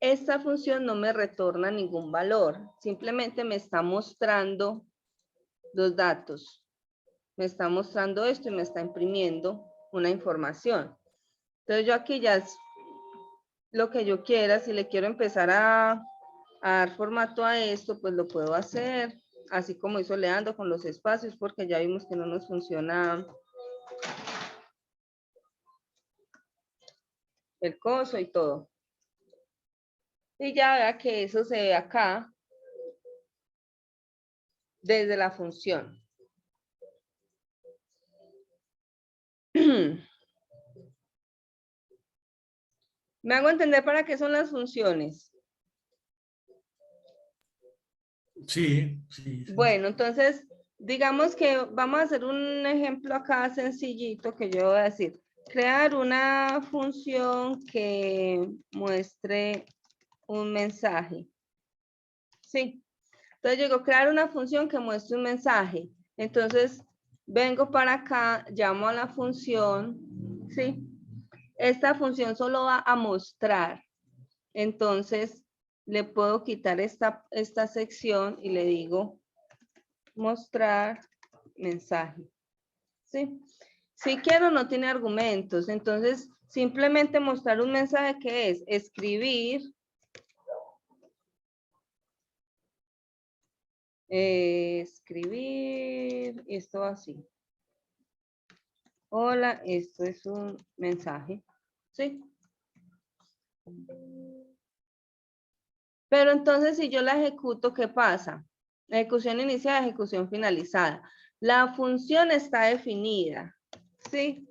esta función no me retorna ningún valor, simplemente me está mostrando los datos, me está mostrando esto y me está imprimiendo una información. Entonces yo aquí ya es lo que yo quiera, si le quiero empezar a dar formato a esto, pues lo puedo hacer, así como hizo Leandro con los espacios, porque ya vimos que no nos funciona el coso y todo. Y ya vea que eso se ve acá desde la función. ¿Me hago entender para qué son las funciones? Sí. Bueno, entonces, digamos que vamos a hacer un ejemplo acá sencillito que yo voy a decir. Crear una función que muestre un mensaje. Sí. Entonces, digo, crear una función que muestre un mensaje. Entonces, vengo para acá, llamo a la función, ¿sí? Esta función solo va a mostrar. Entonces, le puedo quitar esta sección y le digo mostrar mensaje. ¿Sí? Si quiero, no tiene argumentos. Entonces, simplemente mostrar un mensaje que es escribir. Escribir esto así. Hola, esto es un mensaje. ¿Sí? Pero entonces, si yo la ejecuto, ¿qué pasa? Ejecución iniciada, ejecución finalizada. La función está definida, ¿sí?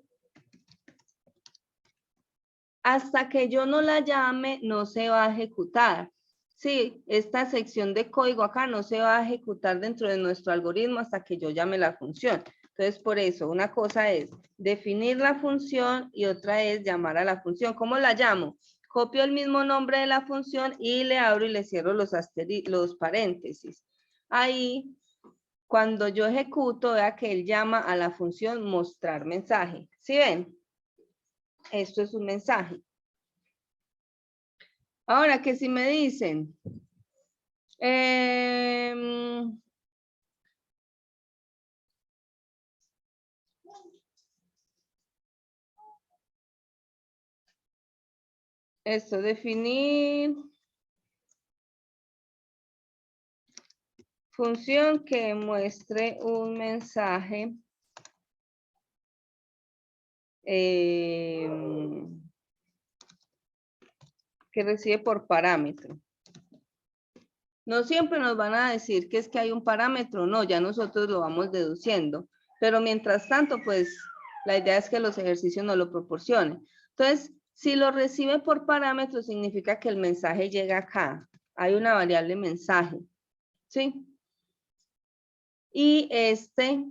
Hasta que yo no la llame, no se va a ejecutar. Sí, esta sección de código acá no se va a ejecutar dentro de nuestro algoritmo hasta que yo llame la función. Entonces, por eso, una cosa es definir la función y otra es llamar a la función. ¿Cómo la llamo? Copio el mismo nombre de la función y le abro y le cierro los paréntesis. Ahí, cuando yo ejecuto, vea que él llama a la función mostrar mensaje. ¿Sí ven? Esto es un mensaje. Ahora que si me dicen, esto, definir función que muestre un mensaje que recibe por parámetro. No siempre nos van a decir que es que hay un parámetro, no, ya nosotros lo vamos deduciendo. Pero mientras tanto, pues, la idea es que los ejercicios nos lo proporcionen. Entonces, Si lo recibe por parámetro, significa que el mensaje llega acá. Hay una variable mensaje, ¿sí? Y este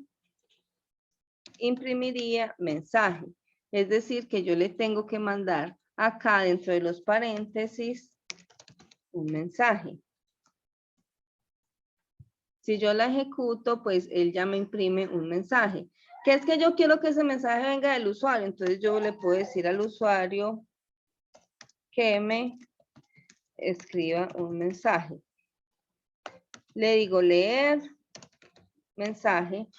imprimiría mensaje. Es decir, que yo le tengo que mandar acá dentro de los paréntesis un mensaje. Si yo la ejecuto, pues él ya me imprime un mensaje. Que es que yo quiero que ese mensaje venga del usuario. Entonces yo le puedo decir al usuario que me escriba un mensaje. Le digo leer mensaje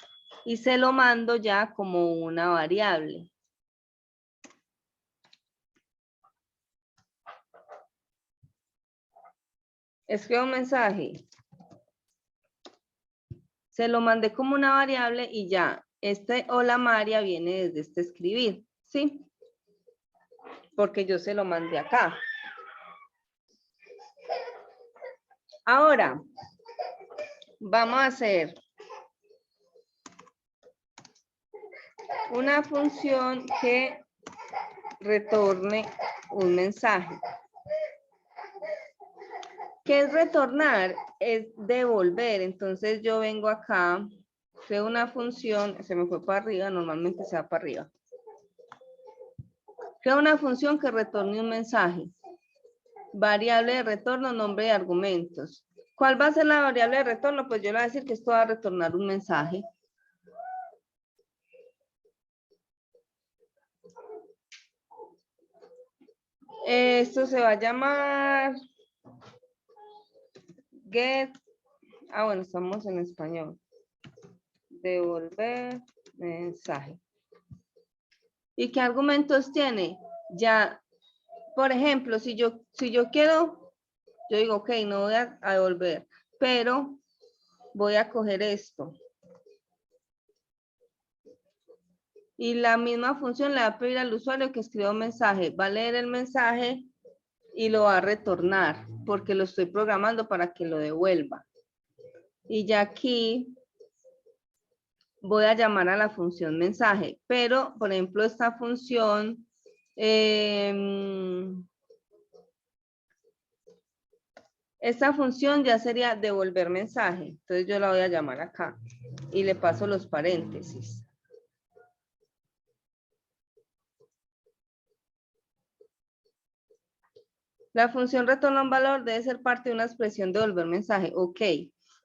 y se lo mando ya como una variable. Escribo un mensaje. Se lo mandé como una variable y ya. Este hola María viene desde este escribir, ¿sí? Porque yo se lo mandé acá. Ahora, vamos a hacer una función que retorne un mensaje. ¿Qué es retornar? Es devolver. Entonces yo vengo acá, creo una función, se me fue para arriba, normalmente se va para arriba. Creo una función que retorne un mensaje. Variable de retorno, nombre de argumentos. ¿Cuál va a ser la variable de retorno? Pues yo le voy a decir que esto va a retornar un mensaje. Esto se va a llamar get. Ah, bueno, estamos en español. Devolver mensaje. ¿Y qué argumentos tiene? Ya, por ejemplo, si yo quiero, yo digo, ok, no voy a devolver, pero voy a coger esto. Y la misma función le va a pedir al usuario que escriba un mensaje. Va a leer el mensaje y lo va a retornar, porque lo estoy programando para que lo devuelva. Y ya aquí voy a llamar a la función mensaje, pero, por ejemplo, esta función, esta función ya sería devolver mensaje. Entonces yo la voy a llamar acá y le paso los paréntesis. La función retorna un valor debe ser parte de una expresión devolver mensaje. Ok.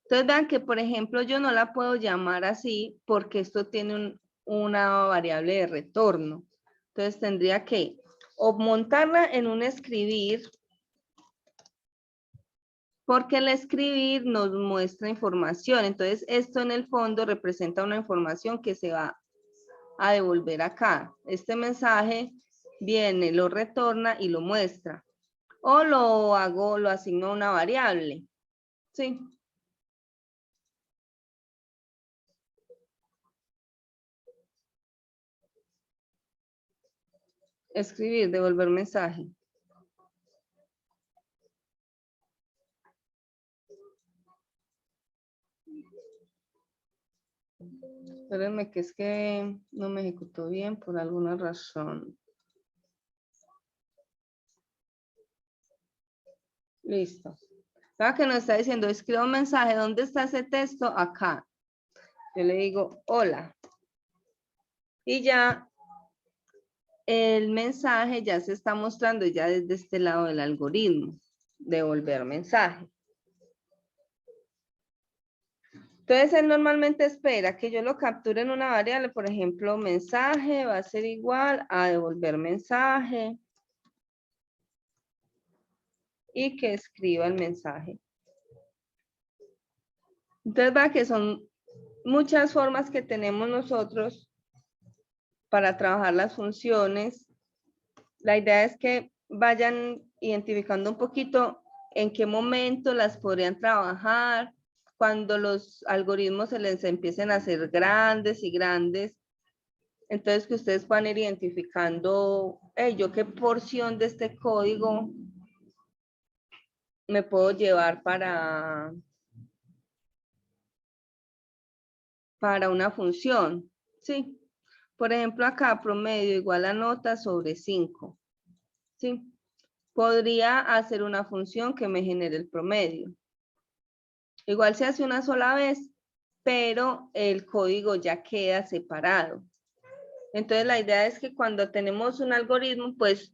Entonces vean que, por ejemplo, yo no la puedo llamar así porque esto tiene una variable de retorno. Entonces tendría que o montarla en un escribir, porque el escribir nos muestra información. Entonces esto en el fondo representa una información que se va a devolver acá. Este mensaje viene, lo retorna y lo muestra. O lo asigno a una variable. ¿Sí? Escribir, devolver mensaje. Espérenme que es que no me ejecutó bien por alguna razón. Listo. Acá que nos está diciendo, escriba un mensaje. ¿Dónde está ese texto? Acá. Yo le digo, hola. Y ya el mensaje ya se está mostrando ya desde este lado del algoritmo. Devolver mensaje. Entonces, él normalmente espera que yo lo capture en una variable, por ejemplo, mensaje va a ser igual a devolver mensaje y que escriba el mensaje. Entonces, va que son muchas formas que tenemos nosotros para trabajar las funciones. La idea es que vayan identificando un poquito en qué momento las podrían trabajar, cuando los algoritmos se les empiecen a hacer grandes y grandes. Entonces, que ustedes puedan ir identificando, yo qué porción de este código me puedo llevar para una función, ¿sí? Por ejemplo, acá promedio igual a nota sobre 5. ¿sí? Podría hacer una función que me genere el promedio. Igual se hace una sola vez, pero el código ya queda separado. Entonces la idea es que cuando tenemos un algoritmo, pues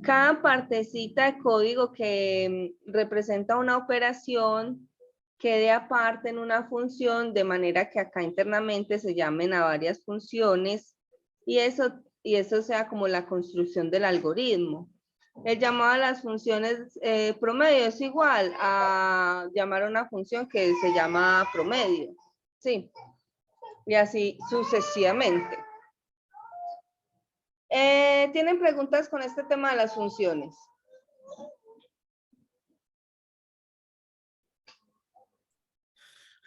cada partecita de código que representa una operación quede aparte en una función, de manera que acá internamente se llamen a varias funciones y eso sea como la construcción del algoritmo. El llamado a las funciones promedio es igual a llamar a una función que se llama promedio, ¿sí? Y así sucesivamente. ¿Tienen preguntas con este tema de las funciones?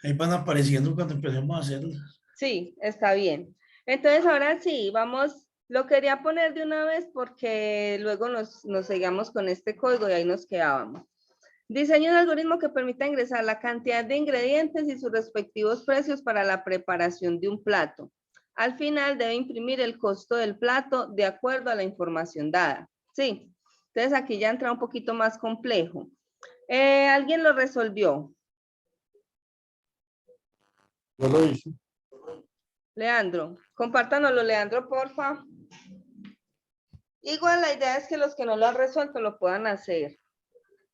Ahí van apareciendo cuando empecemos a hacerlo. Sí, está bien. Entonces ahora sí, vamos, lo quería poner de una vez porque luego nos seguimos con este código y ahí nos quedábamos. Diseño un algoritmo que permita ingresar la cantidad de ingredientes y sus respectivos precios para la preparación de un plato. Al final debe imprimir el costo del plato de acuerdo a la información dada. Sí, entonces aquí ya entra un poquito más complejo. ¿Alguien lo resolvió? Yo lo hice. Leandro, compártanoslo, Leandro, porfa. Igual la idea es que los que no lo han resuelto lo puedan hacer,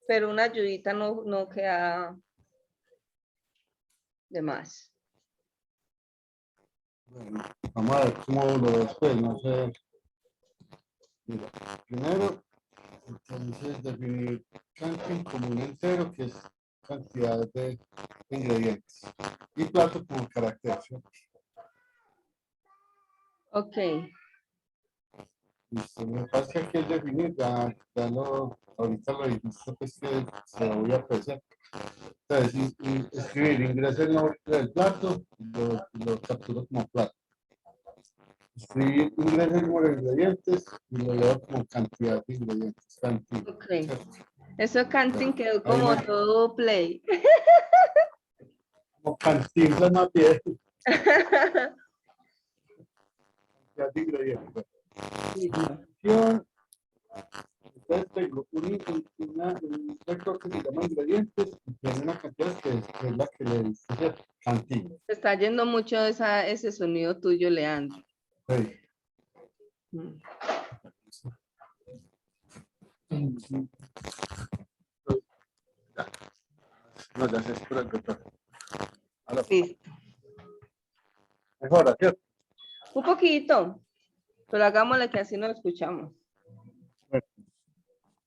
pero una ayudita no queda de más. Bueno, vamos a ver cómo lo después, no sé. Mira, primero, entonces definir canting como un entero, que es cantidad de ingredientes. Y plato como carácter, ¿cierto? Ok, Listo, me pasa que aquí es definir, ahorita lo dijiste, pues que se lo voy a apreciar. Entonces, escribir, ingresa el nombre del plato, lo capturo como plato. Escribir, ingresa el número de ingredientes y lo leo como cantidad de ingredientes. Cantidad, ok. ¿cierto? Eso canting quedó Ahí como me- todo play. Como cantinflas más bien. Cantidad de ingredientes. Listo. Dimensión. Entonces tengo un vector que se llama ingredientes y tiene una cantidad que es la que le dice cantina. Se está yendo mucho ese sonido tuyo, Leandro. Sí. Mm. No, ya se espera el vector. Ahora, Listo. mejora, ¿cierto? Un poquito, pero hagámosle que así no lo escuchamos.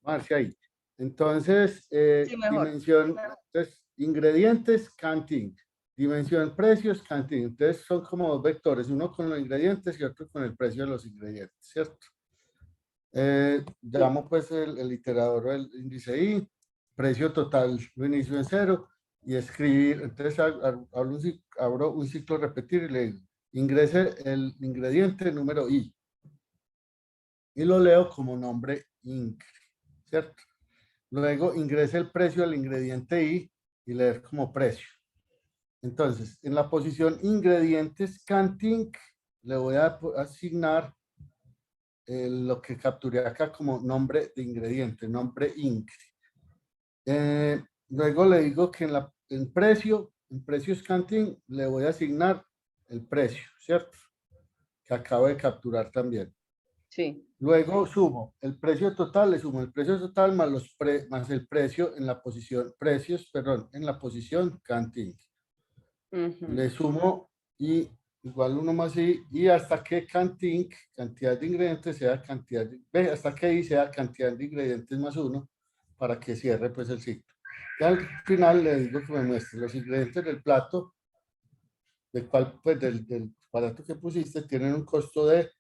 Marcia ahí. Entonces, Sí, mejor. dimensión, entonces, ingredientes, canting. Dimensión, precios, canting. Entonces, son como dos vectores, uno con los ingredientes y otro con el precio de los ingredientes, ¿cierto? Llamo pues el iterador o el índice I, precio total lo inicio en 0 y escribir, entonces abro un ciclo repetir y le digo, ingrese el ingrediente número I y lo leo como nombre INC, ¿cierto? Luego ingrese el precio al ingrediente I y leer como precio. Entonces, en la posición ingredientes canting le voy a asignar lo que capturé acá como nombre de ingrediente, nombre INC. Luego le digo que en precios canting, le voy a asignar el precio, ¿cierto? Que acabo de capturar también. Sí. Luego sumo el precio total, le sumo el precio total más el precio en la posición, en la posición canting. Le sumo y igual uno más y hasta que canting, cantidad de ingredientes sea hasta que I sea cantidad de ingredientes más 1 para que cierre pues el ciclo. Y al final le digo que me muestre los ingredientes del plato, del cual pues del aparato que pusiste tienen un costo de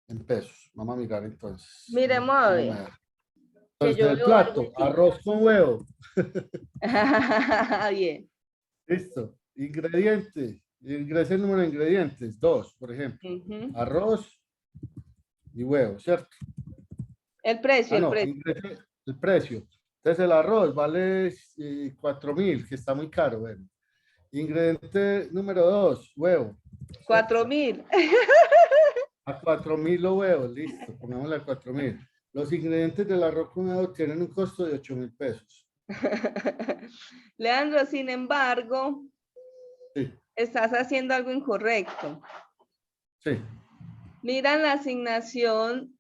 en pesos. Vamos a mirar entonces. Miremos a ver. Que Entonces yo del veo algo plato, aquí. arroz con huevo. Bien. Listo. Ingredientes. Ingrese el número de ingredientes. 2, por ejemplo. Arroz y huevo, ¿cierto? El precio, el No, precio. ingrese el precio. Entonces el arroz vale 4.000, que está muy caro. Bueno. Ingrediente número 2, huevo. 4.000. A 4.000 los huevos, listo. Pongámosle a 4.000. Los ingredientes del arroz con huevo tienen un costo de 8.000 pesos. Leandro, sin embargo, Sí, estás haciendo algo incorrecto. sí. Mira la asignación.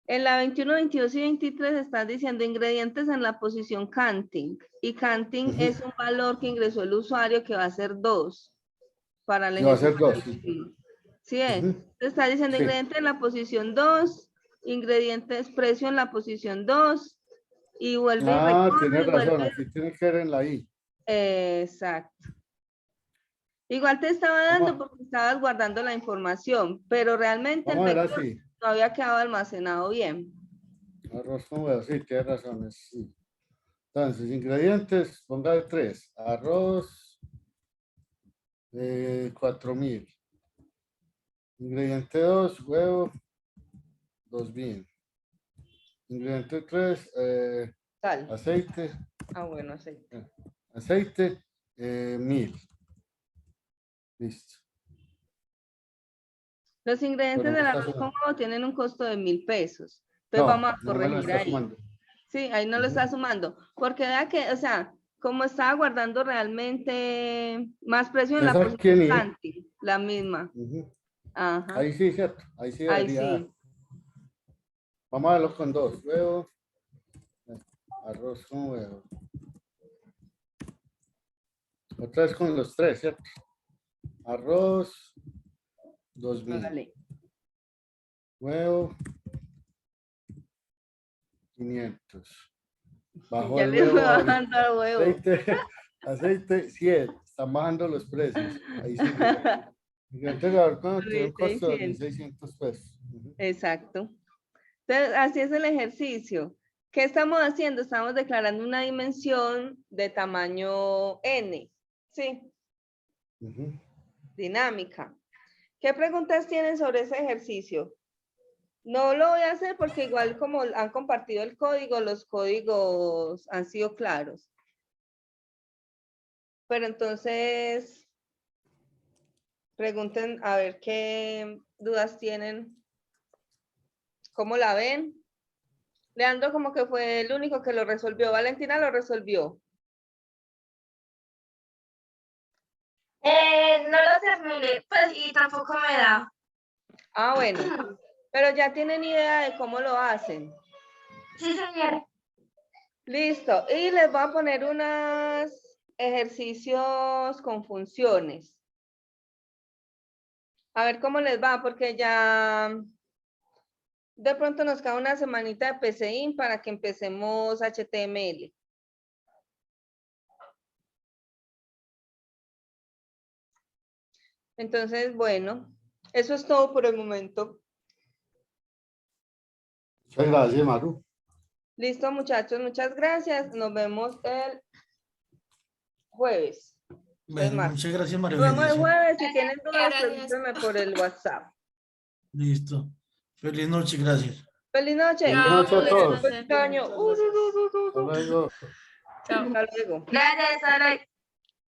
En la 21, 22 y 23 están diciendo ingredientes en la posición canting. Y canting Ujú. es un valor que ingresó el usuario que va a ser 2 para el Que va a ser ejercicio. 2. Sí. ¿Sí es? Ujú. Está diciendo Sí. ingredientes en la posición 2, ingredientes precio en la posición 2 y vuelve y Ah, recorre tienes y razón, vuelve. aquí tiene que ver en la I. Exacto. Igual te estaba dando Vamos, porque estabas guardando la información, pero realmente el vamos a ver vector así. no había quedado almacenado bien. Arroz con huevo, sí, tienes razón. Sí. Entonces, ingredientes, ponga 3. Arroz, 4.000. Ingrediente 2, huevo, 2.000. Ingrediente 3, Sal. aceite, Ah, bueno, aceite. 1.000. Listo. Los ingredientes Pero no del está arroz con sumando. huevo tienen un costo de 1.000 pesos. Entonces No, vamos a no me lo corregir está ahí. sumando. Sí, ahí no lo Ujú. está sumando. Porque vea que, o sea, como estaba guardando realmente más precio en la Entonces, ¿quién posición es? canti, la misma. Ujú. Ajá. Ahí sí, cierto. Ahí sí Ahí debería. sí. Vamos a verlo con 2. Huevo, arroz con huevo. Otra vez con los 3, ¿cierto? Arroz, 2.000. Vale. Huevo, 500. Bajo Ya el le voy huevo al bajando al huevo. aceite, 100. Están bajando los precios. Ahí sí. Ingredientes de arroz tiene un costo de 1.600 pesos. Ujú. Exacto. Entonces, así es el ejercicio. ¿Qué estamos haciendo? Estamos declarando una dimensión de tamaño n. Sí, Ujú. dinámica. ¿Qué preguntas tienen sobre ese ejercicio? No lo voy a hacer porque igual como han compartido el código, los códigos han sido claros. Pero entonces, pregunten a ver qué dudas tienen. ¿Cómo la ven? Leandro como que fue el único que lo resolvió. Valentina lo resolvió. No lo terminé, pues, y tampoco me da. Ah, bueno. Pero ya tienen idea de cómo lo hacen. Sí, señora. Listo. Y les voy a poner unos ejercicios con funciones. A ver cómo les va, porque ya de pronto nos queda una semanita de PCIN para que empecemos HTML. Entonces, bueno, eso es todo por el momento. Muchas gracias, Maru. Listo, muchachos, muchas gracias. Nos vemos el jueves. Bueno, martes. muchas gracias, María Nos vemos el Eugenia. jueves. Si tienen dudas, Gracias. pregúntenme por el WhatsApp. Listo. Feliz noche, gracias. Feliz noche. Buenas Chao, noches a feliz todos. noche. Feliz año. Hasta luego. Chao. Hasta luego. Gracias, hasta luego.